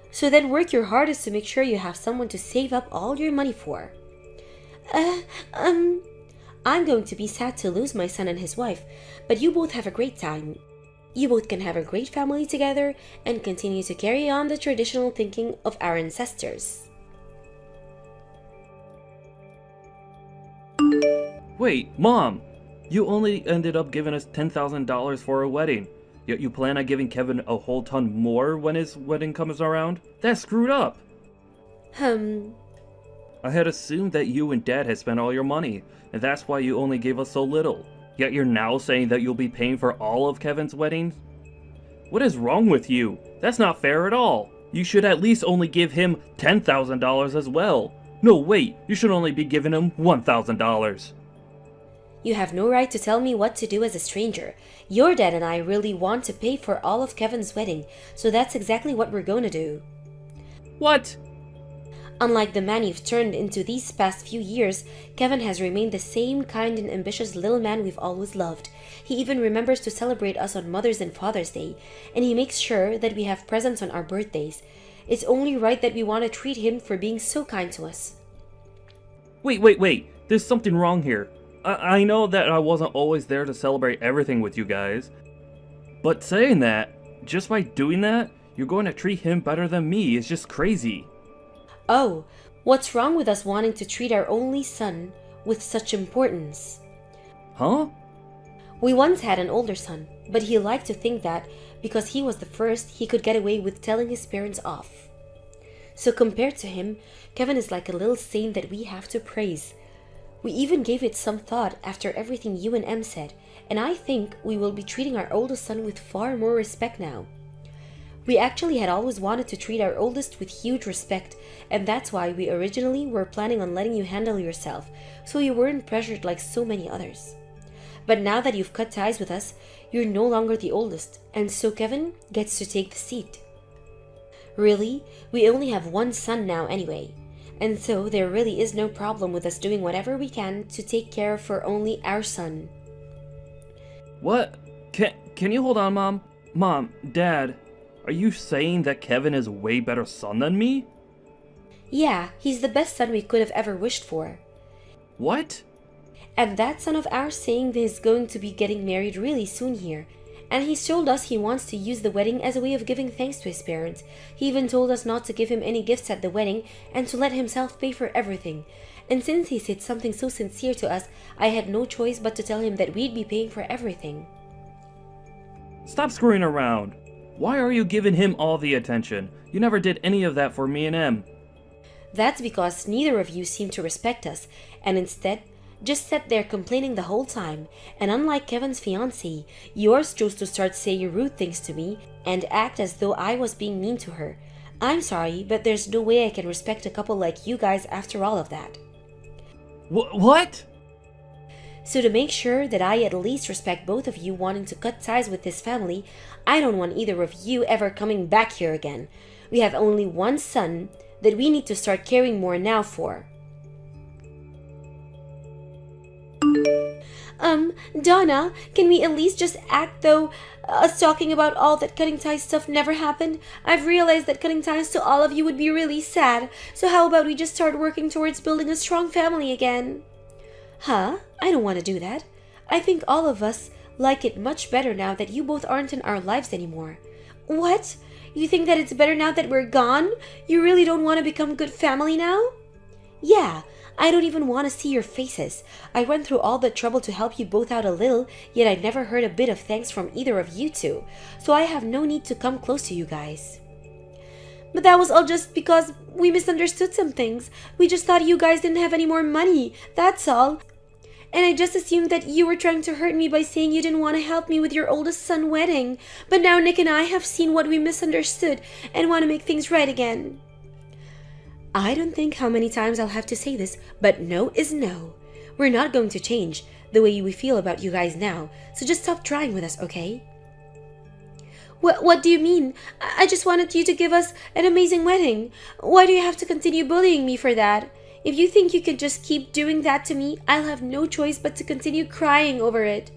So then work your hardest to make sure you have someone to save up all your money for. I'm going to be sad to lose my son and his wife, but you both have a great time. You both can have a great family together and continue to carry on the traditional thinking of our ancestors. Wait, Mom! You only ended up giving us $10,000 for a wedding. Yet you plan on giving Kevin a whole ton more when his wedding comes around? That's screwed up! I had assumed that you and Dad had spent all your money, and that's why you only gave us so little. Yet you're now saying that you'll be paying for all of Kevin's wedding? What is wrong with you? That's not fair at all. You should at least only give him $10,000 as well. No, wait, you should only be giving him $1,000. You have no right to tell me what to do as a stranger. Your dad and I really want to pay for all of Kevin's wedding, so that's exactly what we're going to do. What? Unlike the man you've turned into these past few years, Kevin has remained the same kind and ambitious little man we've always loved. He even remembers to celebrate us on Mother's and Father's Day, and he makes sure that we have presents on our birthdays. It's only right that we want to treat him for being so kind to us. Wait. There's something wrong here. I know that I wasn't always there to celebrate everything with you guys. But saying that, just by doing that, you're going to treat him better than me. It's just crazy. Oh, what's wrong with us wanting to treat our only son with such importance? Huh? We once had an older son, but he liked to think that because he was the first, he could get away with telling his parents off. So compared to him, Kevin is like a little saint that we have to praise. We even gave it some thought after everything you and Em said, and I think we will be treating our oldest son with far more respect now. We actually had always wanted to treat our oldest with huge respect, and that's why we originally were planning on letting you handle yourself, so you weren't pressured like so many others. But now that you've cut ties with us, you're no longer the oldest, and so Kevin gets to take the seat. Really, we only have one son now anyway, and so there really is no problem with us doing whatever we can to take care for only our son. What? Can you hold on, Mom? Mom, Dad, are you saying that Kevin is a way better son than me? Yeah, he's the best son we could have ever wished for. What? And that son of ours saying that he's going to be getting married really soon here. And he's told us he wants to use the wedding as a way of giving thanks to his parents. He even told us not to give him any gifts at the wedding and to let himself pay for everything. And since he said something so sincere to us, I had no choice but to tell him that we'd be paying for everything. Stop screwing around. Why are you giving him all the attention? You never did any of that for me and Em. That's because neither of you seem to respect us, and instead just sat there complaining the whole time. And unlike Kevin's fiancée, yours chose to start saying rude things to me and act as though I was being mean to her. I'm sorry, but there's no way I can respect a couple like you guys after all of that. What? So to make sure that I at least respect both of you wanting to cut ties with this family, I don't want either of you ever coming back here again. We have only one son that we need to start caring more now for. Donna, can we at least just act though us talking about all that cutting ties stuff never happened? I've realized that cutting ties to all of you would be really sad, so how about we just start working towards building a strong family again? Huh? I don't want to do that. I think all of us like it much better now that you both aren't in our lives anymore. What? You think that it's better now that we're gone? You really don't want to become good family now? Yeah, I don't even want to see your faces. I went through all the trouble to help you both out a little, yet I never heard a bit of thanks from either of you two, so I have no need to come close to you guys. But that was all just because we misunderstood some things. We just thought you guys didn't have any more money, that's all. And I just assumed that you were trying to hurt me by saying you didn't want to help me with your oldest son's wedding. But now Nick and I have seen what we misunderstood and want to make things right again. I don't think how many times I'll have to say this, but no is no. We're not going to change the way we feel about you guys now, so just stop trying with us, okay? What do you mean? I just wanted you to give us an amazing wedding. Why do you have to continue bullying me for that? If you think you can just keep doing that to me, I'll have no choice but to continue crying over it.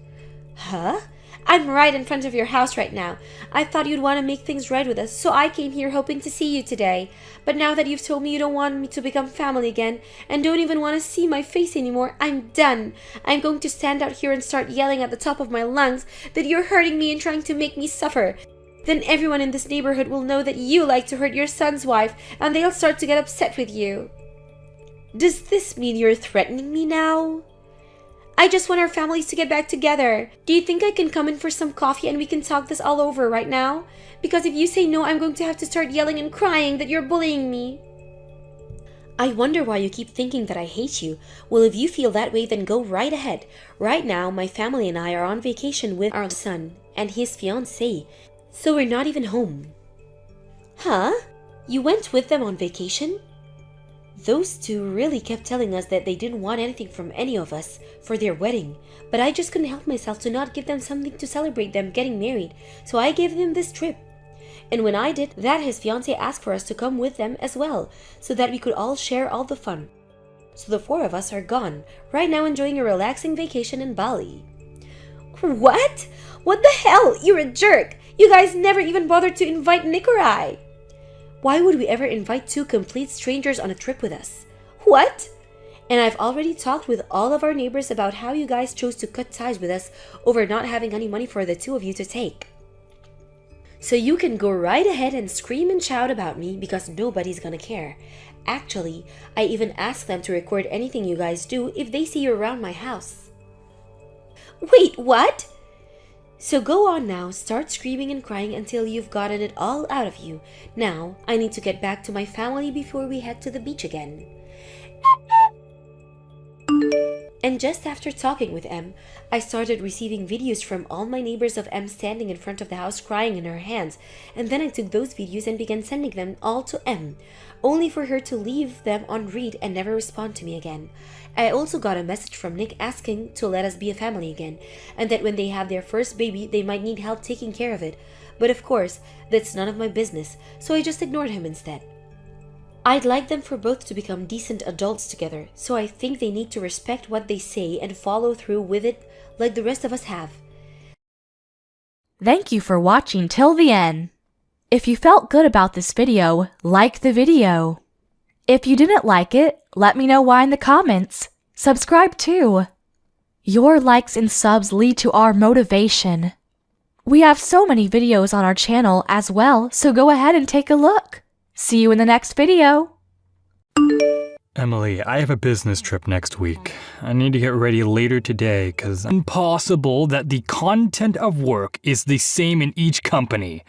Huh? I'm right in front of your house right now. I thought you'd want to make things right with us, so I came here hoping to see you today. But now that you've told me you don't want me to become family again, and don't even want to see my face anymore, I'm done. I'm going to stand out here and start yelling at the top of my lungs that you're hurting me and trying to make me suffer. Then everyone in this neighborhood will know that you like to hurt your son's wife, and they'll start to get upset with you. Does this mean you're threatening me now? I just want our families to get back together. Do you think I can come in for some coffee and we can talk this all over right now? Because if you say no, I'm going to have to start yelling and crying that you're bullying me. I wonder why you keep thinking that I hate you. Well, if you feel that way, then go right ahead. Right now, my family and I are on vacation with our son and his fiancée, so we're not even home. Huh? You went with them on vacation? Those two really kept telling us that they didn't want anything from any of us for their wedding, but I just couldn't help myself to not give them something to celebrate them getting married, so I gave them this trip. And when I did that, his fiancée asked for us to come with them as well, so that we could all share all the fun. So the four of us are gone, right now enjoying a relaxing vacation in Bali. What? What the hell? You're a jerk! You guys never even bothered to invite Nick or I. Why would we ever invite two complete strangers on a trip with us? What? And I've already talked with all of our neighbors about how you guys chose to cut ties with us over not having any money for the two of you to take. So you can go right ahead and scream and shout about me because nobody's gonna care. Actually, I even asked them to record anything you guys do if they see you around my house. Wait, what? So go on now, start screaming and crying until you've gotten it all out of you. Now, I need to get back to my family before we head to the beach again. And just after talking with M, I started receiving videos from all my neighbors of M standing in front of the house crying in her hands, and then I took those videos and began sending them all to M, only for her to leave them on read and never respond to me again. I also got a message from Nick asking to let us be a family again, and that when they have their first baby, they might need help taking care of it. But of course, that's none of my business, so I just ignored him instead. I'd like them for both to become decent adults together, so I think they need to respect what they say and follow through with it like the rest of us have. Thank you for watching till the end. If you felt good about this video, like the video. If you didn't like it, let me know why in the comments. Subscribe too. Your likes and subs lead to our motivation. We have so many videos on our channel as well, so go ahead and take a look. See you in the next video. Emily, I have a business trip next week. I need to get ready later today because it's impossible that the content of work is the same in each company.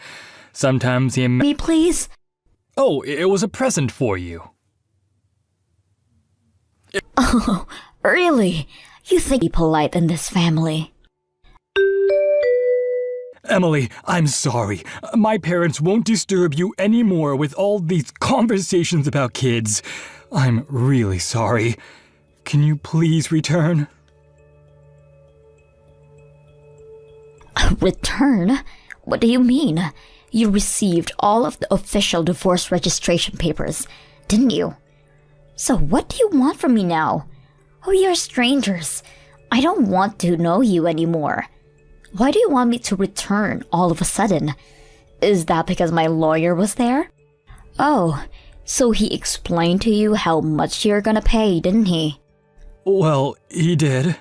Sometimes the Me, please? Oh, it was a present for you. Oh, really? You think be polite in this family? Emily, I'm sorry. My parents won't disturb you anymore with all these conversations about kids. I'm really sorry. Can you please return? Return? What do you mean? You received all of the official divorce registration papers, didn't you? So what do you want from me now? Oh, you're strangers. I don't want to know you anymore. Why do you want me to return all of a sudden? Is that because my lawyer was there? Oh, so he explained to you how much you're gonna pay, didn't he? Well, he did.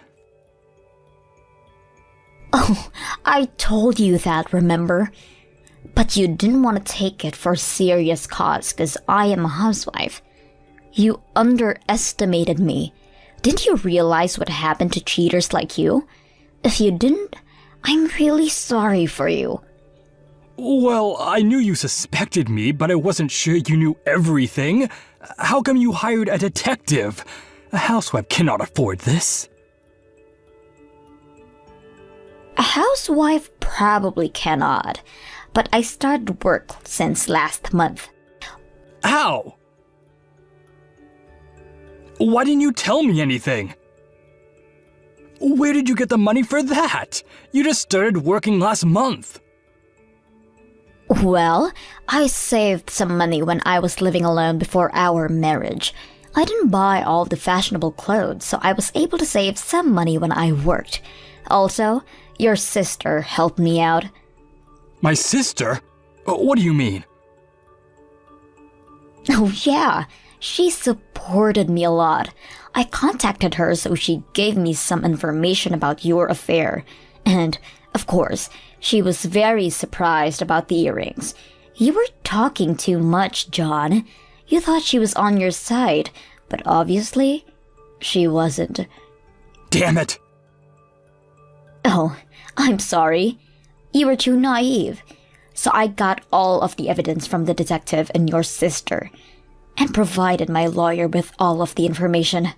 Oh, I told you that, remember? But you didn't want to take it for a serious cause because I am a housewife. You underestimated me. Didn't you realize what happened to cheaters like you? If you didn't, I'm really sorry for you. Well, I knew you suspected me, but I wasn't sure you knew everything. How come you hired a detective? A housewife cannot afford this. A housewife probably cannot, but I started work since last month. How? Why didn't you tell me anything? Where did you get the money for that? You just started working last month. Well, I saved some money when I was living alone before our marriage. I didn't buy all the fashionable clothes, so I was able to save some money when I worked. Also, your sister helped me out. My sister? What do you mean? Oh yeah, she supported me a lot. I contacted her so she gave me some information about your affair. And, of course, she was very surprised about the earrings. You were talking too much, John. You thought she was on your side, but obviously, she wasn't. Damn it! Oh, I'm sorry. You were too naive. So I got all of the evidence from the detective and your sister, and provided my lawyer with all of the information.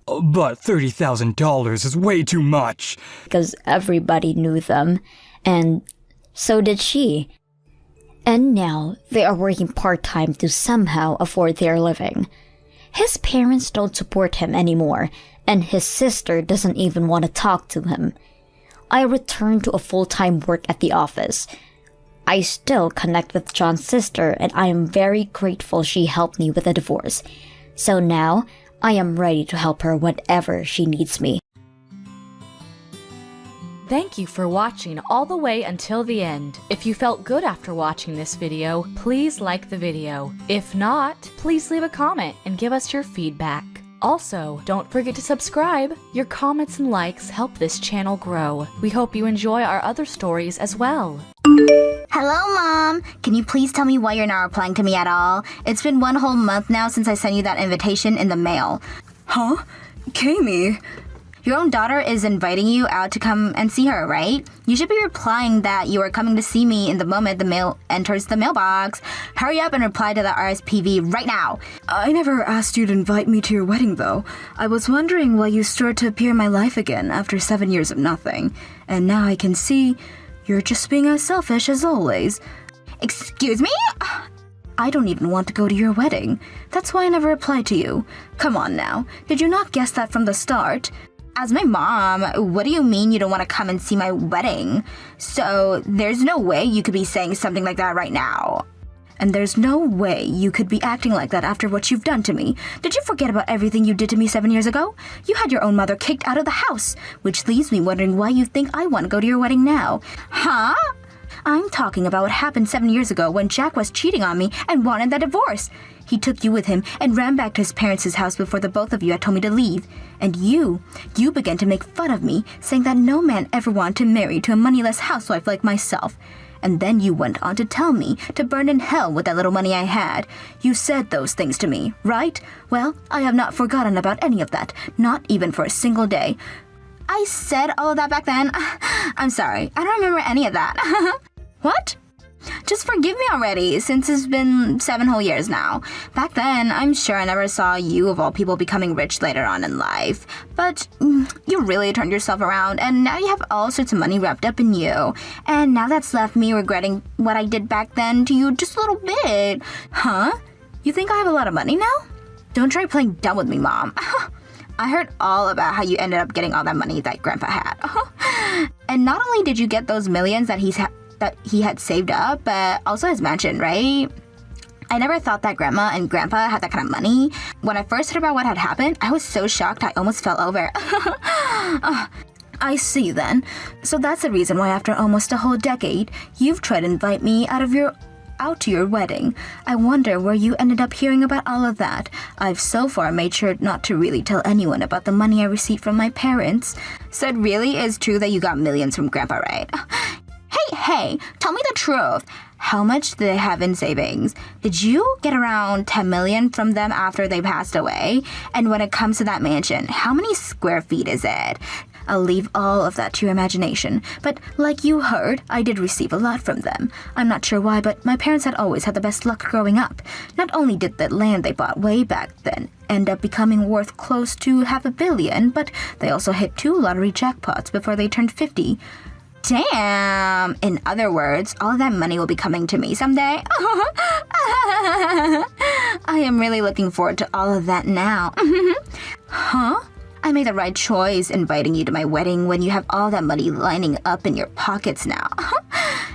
But $30,000 is way too much. Because everybody knew them, and so did she. And now they are working part-time to somehow afford their living. His parents don't support him anymore, and his sister doesn't even want to talk to him. I returned to a full-time work at the office. I still connect with John's sister, and I am very grateful she helped me with the divorce. So now, I am ready to help her whenever she needs me. Thank you for watching all the way until the end. If you felt good after watching this video, please like the video. If not, please leave a comment and give us your feedback. Also, don't forget to subscribe. Your comments and likes help this channel grow. We hope you enjoy our other stories as well. Hello, Mom! Can you please tell me why you're not replying to me at all? It's been 1 whole month now since I sent you that invitation in the mail. Huh? Kami, Your own daughter is inviting you out to come and see her, right? You should be replying that you are coming to see me in the moment the mail enters the mailbox. Hurry up and reply to the RSPV right now. I never asked you to invite me to your wedding, though. I was wondering why you started to appear in my life again after 7 years of nothing. And now I can see you're just being as selfish as always. Excuse me? I don't even want to go to your wedding. That's why I never replied to you. Come on now. Did you not guess that from the start? As my mom, what do you mean you don't want to come and see my wedding? So there's no way you could be saying something like that right now. And there's no way you could be acting like that after what you've done to me. Did you forget about everything you did to me 7 years ago? You had your own mother kicked out of the house, which leaves me wondering why you think I want to go to your wedding now. Huh? I'm talking about what happened 7 years ago when Jack was cheating on me and wanted that divorce. He took you with him and ran back to his parents' house before the both of you had told me to leave. And you began to make fun of me, saying that no man ever wanted to marry to a moneyless housewife like myself. And then you went on to tell me to burn in hell with that little money I had. You said those things to me, right? Well, I have not forgotten about any of that, not even for a single day. I said all of that back then. I'm sorry, I don't remember any of that. What? Just forgive me already, since it's been 7 whole years now. Back then, I'm sure I never saw you, of all people, becoming rich later on in life. But you really turned yourself around, and now you have all sorts of money wrapped up in you. And now that's left me regretting what I did back then to you just a little bit. Huh? You think I have a lot of money now? Don't try playing dumb with me, Mom. I heard all about how you ended up getting all that money that Grandpa had. And not only did you get those millions that he had saved up, but also his mansion, right? I never thought that Grandma and Grandpa had that kind of money. When I first heard about what had happened, I was so shocked I almost fell over. I see then. So that's the reason why after almost a whole decade, you've tried to invite me out to your wedding. I wonder where you ended up hearing about all of that. I've so far made sure not to really tell anyone about the money I received from my parents. So it really is true that you got millions from Grandpa, right? Hey, tell me the truth. How much do they have in savings? Did you get around 10 million from them after they passed away? And when it comes to that mansion, how many square feet is it? I'll leave all of that to your imagination. But like you heard, I did receive a lot from them. I'm not sure why, but my parents had always had the best luck growing up. Not only did the land they bought way back then end up becoming worth close to $500 million, but they also hit 2 lottery jackpots before they turned 50. Damn! In other words, all of that money will be coming to me someday. I am really looking forward to all of that now. Huh? I made the right choice inviting you to my wedding when you have all that money lining up in your pockets now.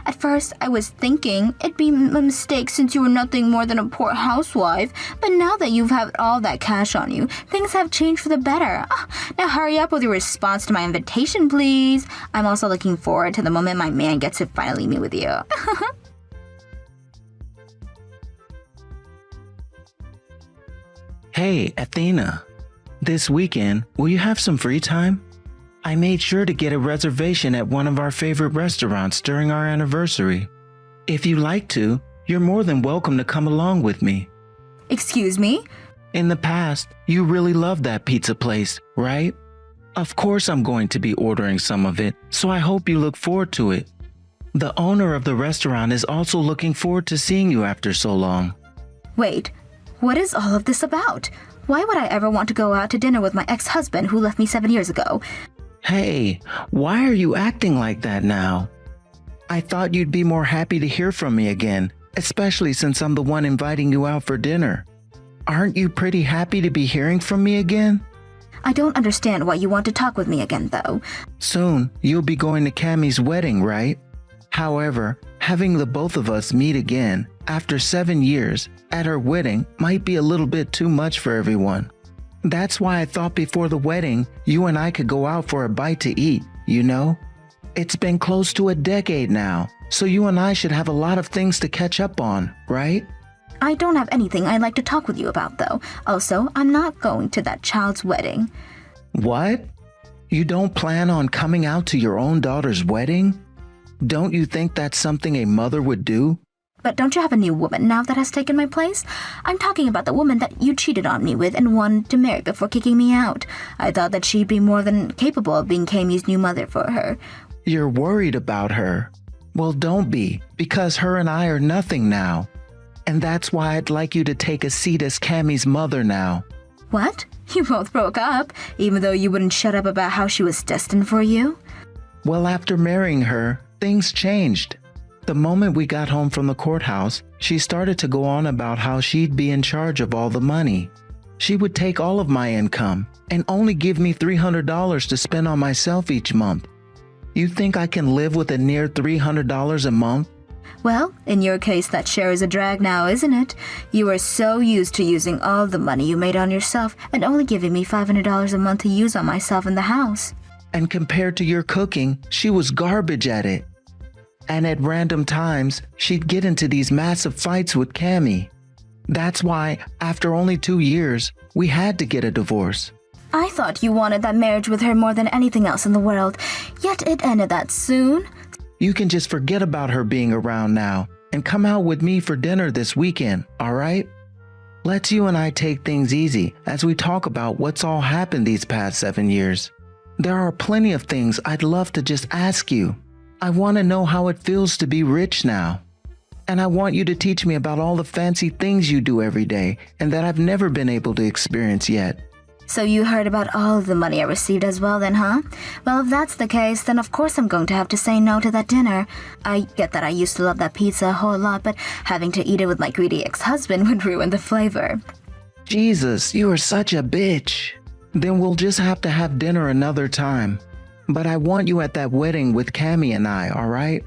At first, I was thinking it'd be a mistake since you were nothing more than a poor housewife. But now that you've had all that cash on you, things have changed for the better. Now hurry up with your response to my invitation, please. I'm also looking forward to the moment my man gets to finally meet with you. Hey, Athena. This weekend, will you have some free time? I made sure to get a reservation at one of our favorite restaurants during our anniversary. If you'd like to, you're more than welcome to come along with me. Excuse me? In the past, you really loved that pizza place, right? Of course I'm going to be ordering some of it, so I hope you look forward to it. The owner of the restaurant is also looking forward to seeing you after so long. Wait, what is all of this about? Why would I ever want to go out to dinner with my ex-husband who left me 7 years ago? Hey, why are you acting like that now? I thought you'd be more happy to hear from me again, especially since I'm the one inviting you out for dinner. Aren't you pretty happy to be hearing from me again? I don't understand why you want to talk with me again, though. Soon, you'll be going to Cammie's wedding, right? However, having the both of us meet again after 7 years at her wedding might be a little bit too much for everyone. That's why I thought before the wedding, you and I could go out for a bite to eat, you know? It's been close to a decade now, so you and I should have a lot of things to catch up on, right? I don't have anything I'd like to talk with you about, though. Also, I'm not going to that child's wedding. What? You don't plan on coming out to your own daughter's wedding? Don't you think that's something a mother would do? But don't you have a new woman now that has taken my place? I'm talking about the woman that you cheated on me with and wanted to marry before kicking me out. I thought that she'd be more than capable of being Kami's new mother for her. You're worried about her. Well, don't be, because her and I are nothing now. And that's why I'd like you to take a seat as Kami's mother now. What? You both broke up, even though you wouldn't shut up about how she was destined for you? Well, after marrying her, things changed. The moment we got home from the courthouse, she started to go on about how she'd be in charge of all the money. She would take all of my income and only give me $300 to spend on myself each month. You think I can live with a near $300 a month? Well, in your case, that share is a drag now, isn't it? You are so used to using all the money you made on yourself and only giving me $500 a month to use on myself in the house. And compared to your cooking, she was garbage at it. And at random times, she'd get into these massive fights with Kami. That's why, after only 2 years, we had to get a divorce. I thought you wanted that marriage with her more than anything else in the world, yet it ended that soon. You can just forget about her being around now and come out with me for dinner this weekend, all right? Let's you and I take things easy as we talk about what's all happened these past 7 years. There are plenty of things I'd love to just ask you. I want to know how it feels to be rich now. And I want you to teach me about all the fancy things you do every day and that I've never been able to experience yet. So you heard about all of the money I received as well then, huh? Well, if that's the case, then of course I'm going to have to say no to that dinner. I get that I used to love that pizza a whole lot, but having to eat it with my greedy ex-husband would ruin the flavor. Jesus, you are such a bitch. Then we'll just have to have dinner another time. But I want you at that wedding with Kami and I, all right?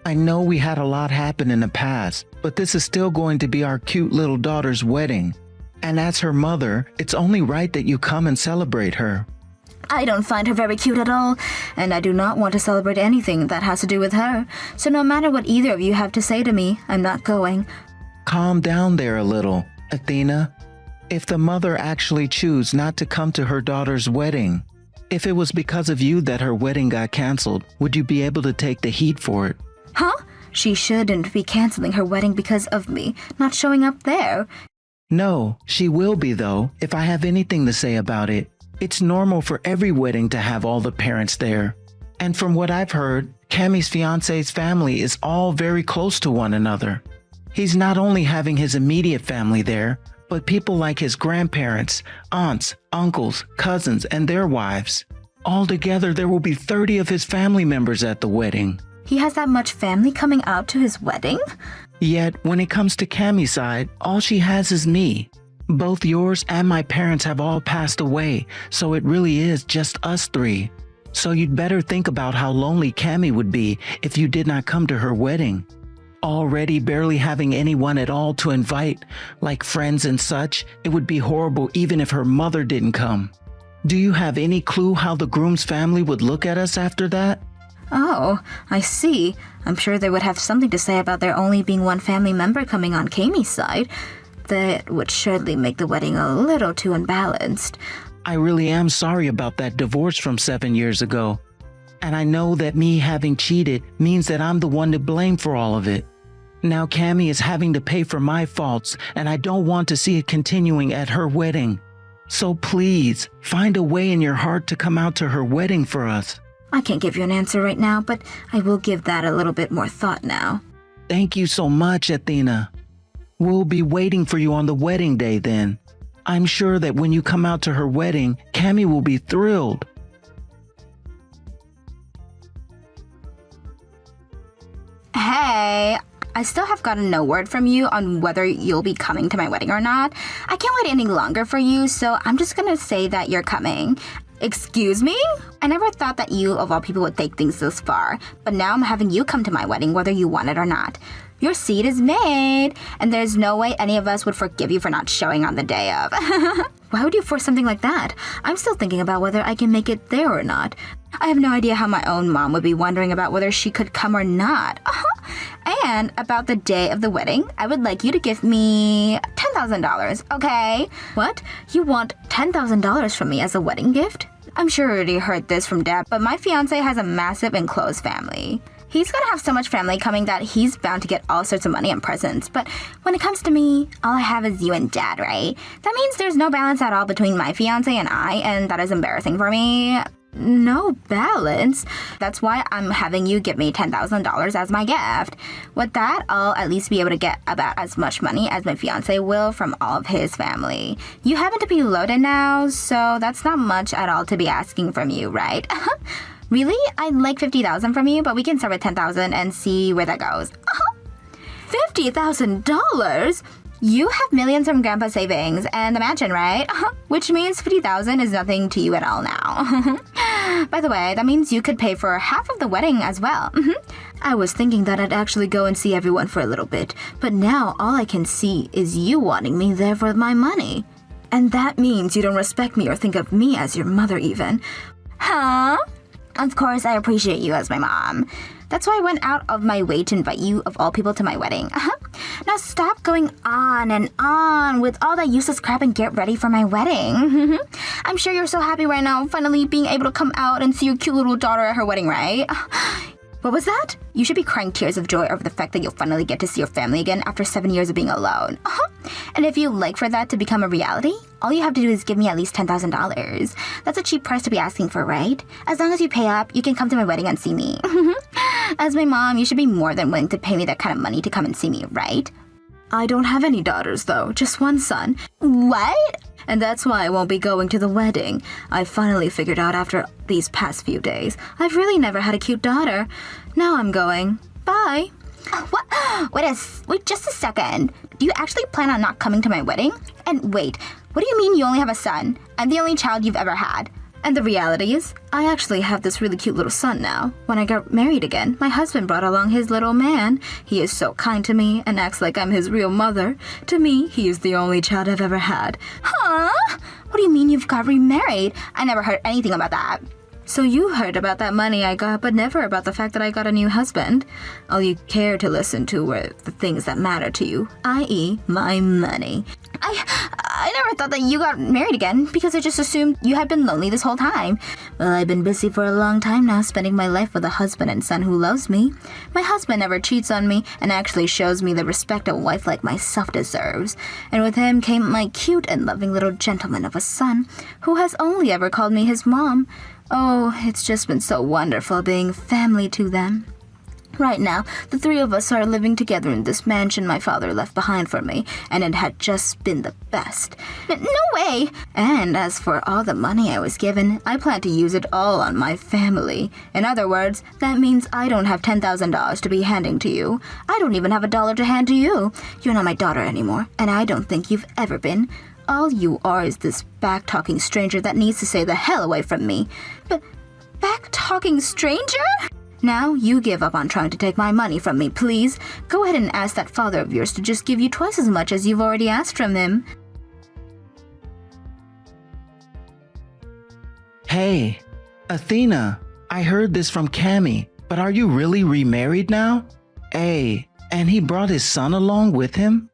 I know we had a lot happen in the past, but this is still going to be our cute little daughter's wedding. And as her mother, it's only right that you come and celebrate her. I don't find her very cute at all, and I do not want to celebrate anything that has to do with her. So no matter what either of you have to say to me, I'm not going. Calm down there a little, Athena. If the mother actually chose not to come to her daughter's wedding, if it was because of you that her wedding got canceled, would you be able to take the heat for it? Huh? She shouldn't be canceling her wedding because of me not showing up there. No, she will be though, if I have anything to say about it. It's normal for every wedding to have all the parents there. And from what I've heard, Kami's fiance's family is all very close to one another. He's not only having his immediate family there, but people like his grandparents, aunts, uncles, cousins, and their wives. Altogether, there will be 30 of his family members at the wedding. He has that much family coming out to his wedding? Yet, when it comes to Kami's side, all she has is me. Both yours and my parents have all passed away, so it really is just us 3. So you'd better think about how lonely Kami would be if you did not come to her wedding. Already barely having anyone at all to invite, like friends and such, it would be horrible even if her mother didn't come. Do you have any clue how the groom's family would look at us after that? Oh, I see. I'm sure they would have something to say about there only being one family member coming on Kami's side. That would surely make the wedding a little too unbalanced. I really am sorry about that divorce from 7 years ago. And I know that me having cheated means that I'm the one to blame for all of it. Now Kami is having to pay for my faults, and I don't want to see it continuing at her wedding. So please, find a way in your heart to come out to her wedding for us. I can't give you an answer right now, but I will give that a little bit more thought now. Thank you so much, Athena. We'll be waiting for you on the wedding day then. I'm sure that when you come out to her wedding, Kami will be thrilled. Hey, I still have gotten no word from you on whether you'll be coming to my wedding or not. I can't wait any longer for you, so I'm just gonna say that you're coming. Excuse me? I never thought that you, of all people, would take things this far, but now I'm having you come to my wedding whether you want it or not. Your seed is made, and there's no way any of us would forgive you for not showing on the day of. Why would you force something like that? I'm still thinking about whether I can make it there or not. I have no idea how my own mom would be wondering about whether she could come or not. And about the day of the wedding, I would like you to give me $10,000, okay? What? You want $10,000 from me as a wedding gift? I'm sure you already heard this from Dad, but my fiance has a massive and close family. He's gonna have so much family coming that he's bound to get all sorts of money and presents. But when it comes to me, all I have is you and Dad, right? That means there's no balance at all between my fiancé and I, and that is embarrassing for me. No balance? That's why I'm having you give me $10,000 as my gift. With that, I'll at least be able to get about as much money as my fiancé will from all of his family. You happen to be loaded now, so that's not much at all to be asking from you, right? Really? I'd like $50,000 from you, but we can start with $10,000 and see where that goes. $50,000? You have millions from Grandpa's savings and the mansion, right? Which means $50,000 is nothing to you at all now. By the way, that means you could pay for half of the wedding as well. I was thinking that I'd actually go and see everyone for a little bit, but now all I can see is you wanting me there for my money. And that means you don't respect me or think of me as your mother even. Huh? Of course, I appreciate you as my mom. That's why I went out of my way to invite you, of all people, to my wedding. Now stop going on and on with all that useless crap and get ready for my wedding. I'm sure you're so happy right now, finally being able to come out and see your cute little daughter at her wedding, right? What was that? You should be crying tears of joy over the fact that you'll finally get to see your family again after 7 years of being alone. And if you'd like for that to become a reality, all you have to do is give me at least $10,000. That's a cheap price to be asking for, right? As long as you pay up, you can come to my wedding and see me. As my mom, you should be more than willing to pay me that kind of money to come and see me, right? I don't have any daughters though, just one son. What? And that's why I won't be going to the wedding. I finally figured out after these past few days, I've really never had a cute daughter. Now I'm going. Bye. What? Wait just a second. Do you actually plan on not coming to my wedding? And wait, what do you mean you only have a son? I'm the only child you've ever had. And the reality is, I actually have this really cute little son now. When I got married again, my husband brought along his little man. He is so kind to me and acts like I'm his real mother. To me, he is the only child I've ever had. Huh? What do you mean you've got remarried? I never heard anything about that. So you heard about that money I got, but never about the fact that I got a new husband. All you care to listen to were the things that matter to you, i.e. my money. I never thought that you got married again because I just assumed you had been lonely this whole time. Well, I've been busy for a long time now, spending my life with a husband and son who loves me. My husband never cheats on me and actually shows me the respect a wife like myself deserves. And with him came my cute and loving little gentleman of a son who has only ever called me his mom. Oh, it's just been so wonderful being family to them. Right now, the three of us are living together in this mansion my father left behind for me, and it had just been the best. No way! And as for all the money I was given, I plan to use it all on my family. In other words, that means I don't have $10,000 to be handing to you. I don't even have $1 to hand to you. You're not my daughter anymore, and I don't think you've ever been. All you are is this back-talking stranger that needs to stay the hell away from me. But back-talking stranger? Now you give up on trying to take my money from me, please. Go ahead and ask that father of yours to just give you twice as much as you've already asked from him. Hey, Athena, I heard this from Cammy, but are you really remarried now? Hey, and he brought his son along with him?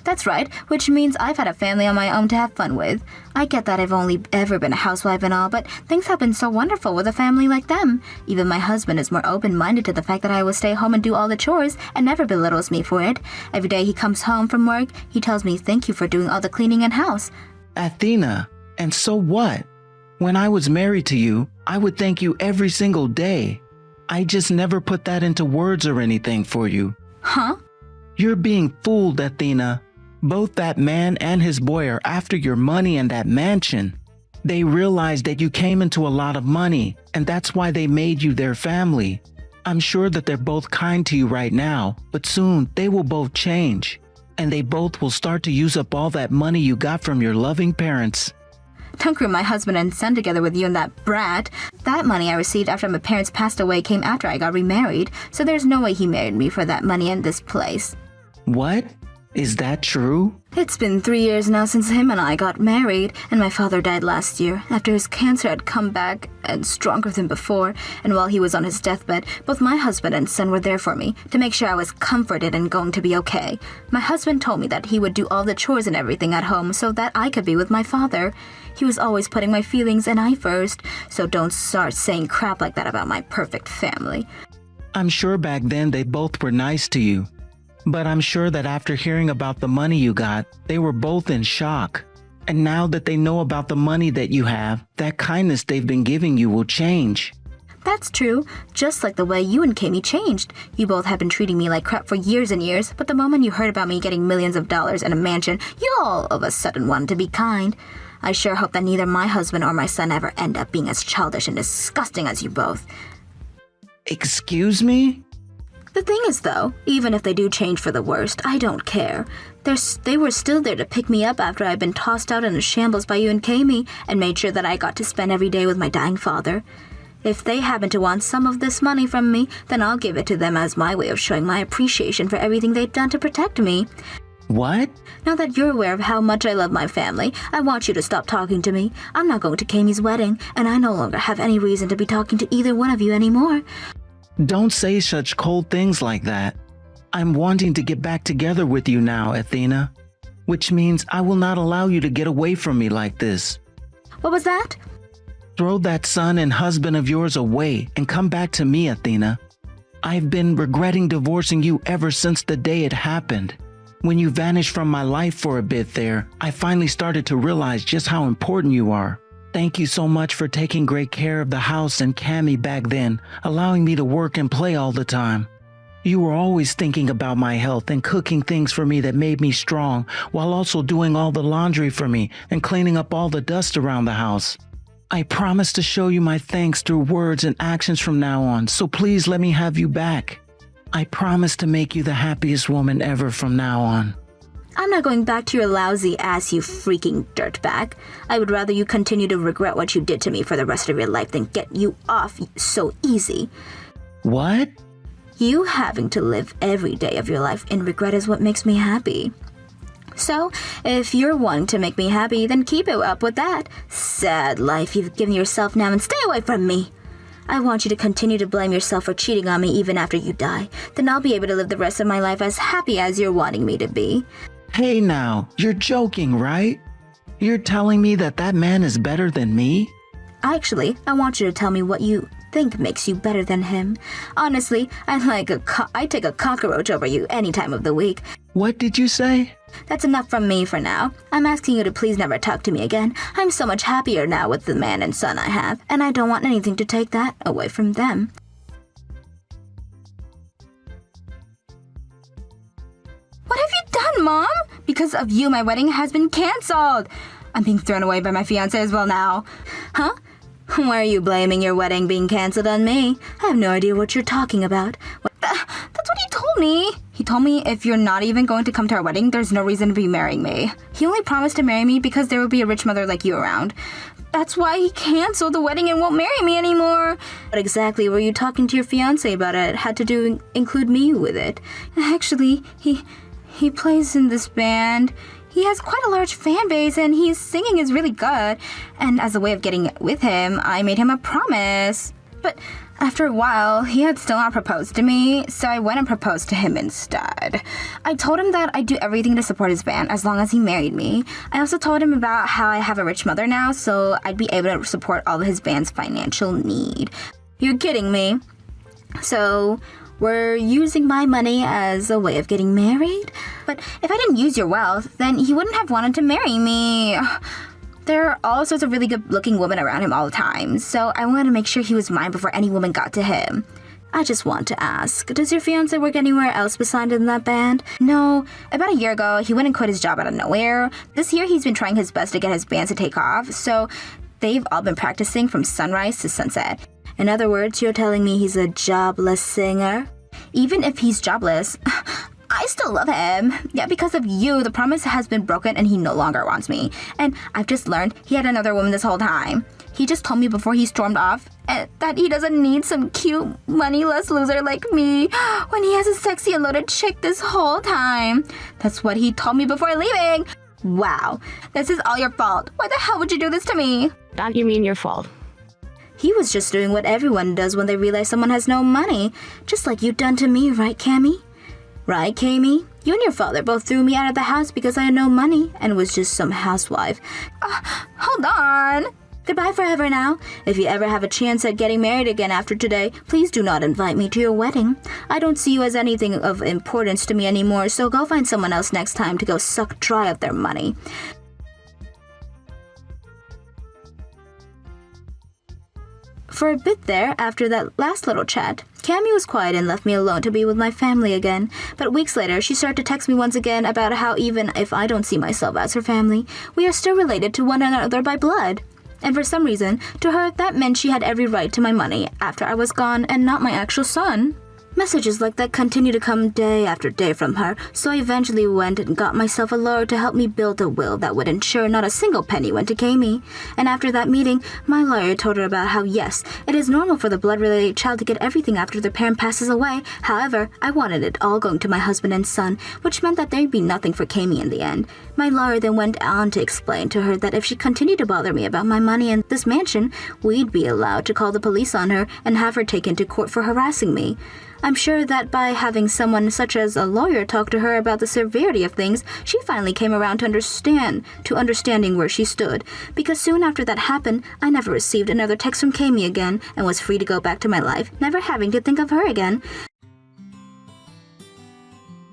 That's right, which means I've had a family on my own to have fun with. I get that I've only ever been a housewife and all, but things have been so wonderful with a family like them. Even my husband is more open-minded to the fact that I will stay home and do all the chores and never belittles me for it. Every day he comes home from work, he tells me thank you for doing all the cleaning and house. Athena, and so what? When I was married to you, I would thank you every single day. I just never put that into words or anything for you. Huh? You're being fooled, Athena. Both that man and his boy are after your money and that mansion. They realized that you came into a lot of money, and that's why they made you their family. I'm sure that they're both kind to you right now, but soon they will both change, and they both will start to use up all that money you got from your loving parents. Don't group my husband and son together with you and that brat. That money I received after my parents passed away came after I got remarried, so there's no way he married me for that money in this place. What? Is that true? It's been 3 years now since him and I got married, and my father died last year after his cancer had come back and stronger than before, and while he was on his deathbed, both my husband and son were there for me to make sure I was comforted and going to be okay. My husband told me that he would do all the chores and everything at home so that I could be with my father. He was always putting my feelings and I first, so don't start saying crap like that about my perfect family. I'm sure back then they both were nice to you. But I'm sure that after hearing about the money you got, they were both in shock. And now that they know about the money that you have, that kindness they've been giving you will change. That's true, just like the way you and Kami changed. You both have been treating me like crap for years and years, but the moment you heard about me getting millions of dollars and a mansion, you all of a sudden wanted to be kind. I sure hope that neither my husband or my son ever end up being as childish and disgusting as you both. Excuse me? The thing is, though, even if they do change for the worst, I don't care. They were still there to pick me up after I'd been tossed out in a shambles by you and Kami, and made sure that I got to spend every day with my dying father. If they happen to want some of this money from me, then I'll give it to them as my way of showing my appreciation for everything they've done to protect me. What? Now that you're aware of how much I love my family, I want you to stop talking to me. I'm not going to Kami's wedding, and I no longer have any reason to be talking to either one of you anymore. Don't say such cold things like that. I'm wanting to get back together with you now, Athena. Which means I will not allow you to get away from me like this. What was that? Throw that son and husband of yours away and come back to me, Athena. I've been regretting divorcing you ever since the day it happened. When you vanished from my life for a bit there, I finally started to realize just how important you are. Thank you so much for taking great care of the house and Kami back then, allowing me to work and play all the time. You were always thinking about my health and cooking things for me that made me strong, while also doing all the laundry for me and cleaning up all the dust around the house. I promise to show you my thanks through words and actions from now on, so please let me have you back. I promise to make you the happiest woman ever from now on. I'm not going back to your lousy ass, you freaking dirtbag. I would rather you continue to regret what you did to me for the rest of your life than get you off so easy. What? You having to live every day of your life in regret is what makes me happy. So, if you're wanting to make me happy, then keep it up with that. Sad life you've given yourself now and stay away from me. I want you to continue to blame yourself for cheating on me even after you die. Then I'll be able to live the rest of my life as happy as you're wanting me to be. Hey now, you're joking, right? You're telling me that that man is better than me? Actually, I want you to tell me what you think makes you better than him. Honestly, I take a cockroach over you any time of the week. What did you say? That's enough from me for now. I'm asking you to please never talk to me again. I'm so much happier now with the man and son I have, and I don't want anything to take that away from them. What have you done, Mom? Because of you, my wedding has been cancelled. I'm being thrown away by my fiancé as well now. Huh? Why are you blaming your wedding being cancelled on me? I have no idea what you're talking about. That's what he told me. He told me if you're not even going to come to our wedding, there's no reason to be marrying me. He only promised to marry me because there would be a rich mother like you around. That's why he canceled the wedding and won't marry me anymore. What exactly were you talking to your fiancé about it? Had to include me with it. Actually, he plays in this band. He has quite a large fan base and his singing is really good. And as a way of getting with him, I made him a promise. But after a while, he had still not proposed to me, so I went and proposed to him instead. I told him that I'd do everything to support his band as long as he married me. I also told him about how I have a rich mother now, so I'd be able to support all of his band's financial need. You're kidding me. So we're using my money as a way of getting married? But if I didn't use your wealth, then he wouldn't have wanted to marry me. There are all sorts of really good-looking women around him all the time, so I wanted to make sure he was mine before any woman got to him. I just want to ask, does your fiancé work anywhere else besides in that band? No. About a year ago, he went and quit his job out of nowhere. This year, he's been trying his best to get his bands to take off, so they've all been practicing from sunrise to sunset. In other words, you're telling me he's a jobless singer? Even if he's jobless, I still love him. Yeah, because of you, the promise has been broken and he no longer wants me. And I've just learned he had another woman this whole time. He just told me before he stormed off that he doesn't need some cute, moneyless loser like me when he has a sexy and loaded chick this whole time. That's what he told me before leaving. Wow, this is all your fault. Why the hell would you do this to me? Don't you mean your fault? He was just doing what everyone does when they realize someone has no money. Just like you've done to me, right, Kami? Right, Kami? You and your father both threw me out of the house because I had no money and was just some housewife. Hold on. Goodbye forever now. If you ever have a chance at getting married again after today, please do not invite me to your wedding. I don't see you as anything of importance to me anymore, so go find someone else next time to go suck dry of their money. For a bit there, after that last little chat, Cammy was quiet and left me alone to be with my family again. But weeks later, she started to text me once again about how even if I don't see myself as her family, we are still related to one another by blood. And for some reason, to her, that meant she had every right to my money after I was gone and not my actual son. Messages like that continued to come day after day from her, so I eventually went and got myself a lawyer to help me build a will that would ensure not a single penny went to Kami. And after that meeting, my lawyer told her about how yes, it is normal for the blood-related child to get everything after their parent passes away. However, I wanted it all going to my husband and son, which meant that there'd be nothing for Kami in the end. My lawyer then went on to explain to her that if she continued to bother me about my money and this mansion, we'd be allowed to call the police on her and have her taken to court for harassing me. I'm sure that by having someone such as a lawyer talk to her about the severity of things, she finally came around to understanding where she stood. Because soon after that happened, I never received another text from Kami again and was free to go back to my life, never having to think of her again.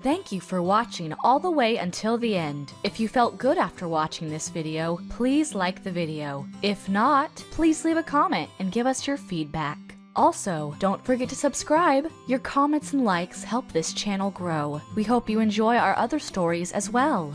Thank you for watching all the way until the end. If you felt good after watching this video, please like the video. If not, please leave a comment and give us your feedback. Also, don't forget to subscribe. Your comments and likes help this channel grow. We hope you enjoy our other stories as well.